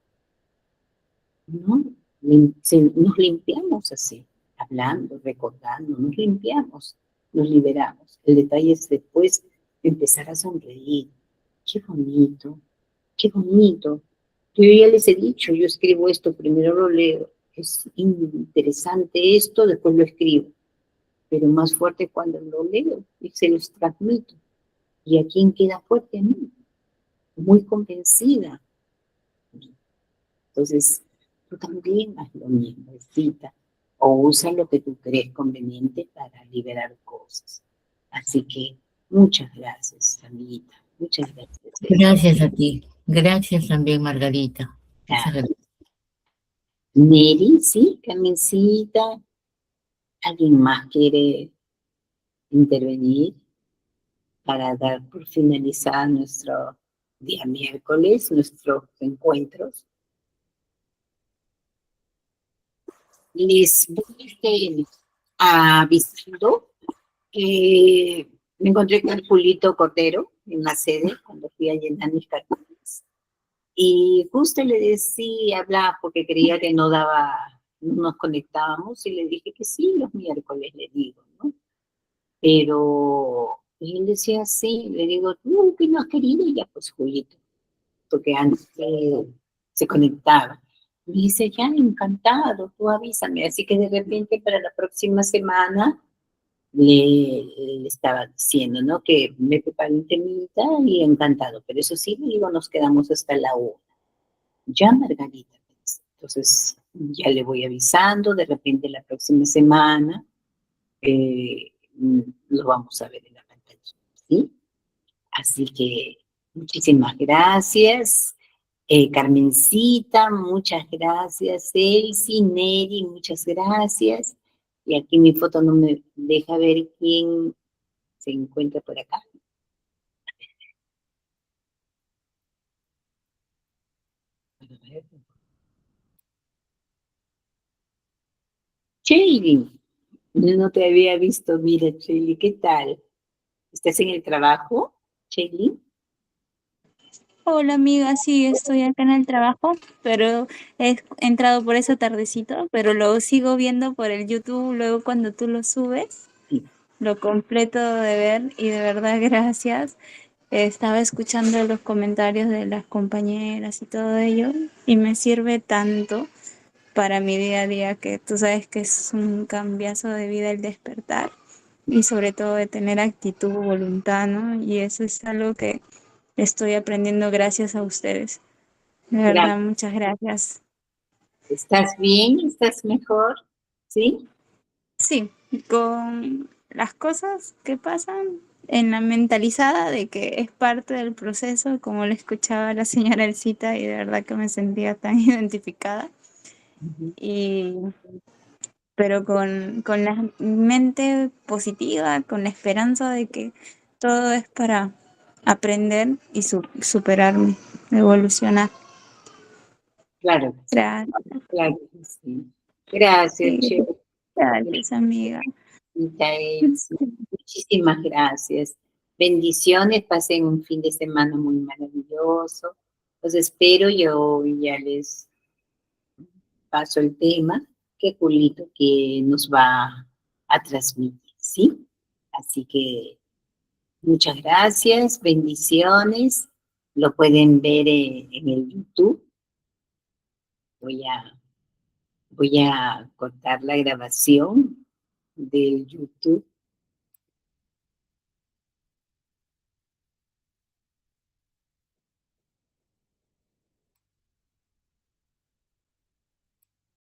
B: No, nos limpiamos así, hablando, recordando, nos limpiamos, nos liberamos. El detalle es después empezar a sonreír. Qué bonito, qué bonito. Yo ya les he dicho, yo escribo esto, primero lo leo. Es interesante esto, después lo escribo. Pero más fuerte cuando lo leo y se los transmito. ¿Y a quién queda fuerte? A mí. Muy convencida. Entonces, tú también haz lo mismo, cita, o usa lo que tú crees conveniente para liberar cosas. Así que, muchas gracias, amiguita. Muchas gracias.
C: Gracias a ti. Gracias también, Margarita. Muchas gracias.
B: Neri, sí, Carmencita. ¿Alguien más quiere intervenir para dar por finalizar nuestro día miércoles, nuestros encuentros? Les voy avisando que me encontré con Julito Cordero en la sede cuando fui a llenar mis cartones. Y justo le decía, hablaba porque creía que no nos conectábamos, y le dije que sí, los miércoles, le digo, ¿no? Pero él decía sí, le digo, ¿tú qué no has querido? Y ya, pues, Julito, porque antes se conectaba. Me dice, ya, encantado, tú avísame. Así que de repente para la próxima semana le estaba diciendo, ¿no? Que me prepare un temita y encantado. Pero eso sí, le digo, nos quedamos hasta la 1. Ya, Margarita. Entonces, ya le voy avisando, de repente la próxima semana lo vamos a ver en la pantalla, ¿sí? Así que muchísimas gracias. Carmencita, muchas gracias. Elsie, Neri, muchas gracias. Y aquí mi foto no me deja ver quién se encuentra por acá. Shelly, no te había visto. Mira, Shelly, ¿qué tal? ¿Estás en el trabajo, Shelly?
D: Hola amiga, sí, estoy acá en el trabajo, pero he entrado por eso tardecito, pero lo sigo viendo por el YouTube luego cuando tú lo subes.
B: Sí.
D: lo completo de ver y de verdad gracias. Estaba escuchando los comentarios de las compañeras y todo ello y me sirve tanto para mi día a día, que tú sabes que es un cambiazo de vida el despertar y sobre todo de tener actitud, voluntad, ¿no? Y eso es algo que estoy aprendiendo gracias a ustedes. De verdad, muchas gracias.
B: ¿Estás bien? ¿Estás mejor? ¿Sí?
D: Sí, con las cosas que pasan en la mentalizada de que es parte del proceso, como le escuchaba a la señora Elcita y de verdad que me sentía tan identificada.
B: Ujú.
D: Y pero con la mente positiva, con la esperanza de que todo es para aprender y superarme, evolucionar.
B: Claro que sí,
D: Gracias,
B: claro que sí. Gracias,
D: sí,
B: Che.
D: gracias, amiga.
B: Elsie. Muchísimas gracias. Bendiciones, pasen un fin de semana muy maravilloso. Los espero, yo ya les paso el tema que Julito que nos va a transmitir, ¿sí? Así que muchas gracias, bendiciones. Lo pueden ver en el YouTube. Voy voy a cortar la grabación del YouTube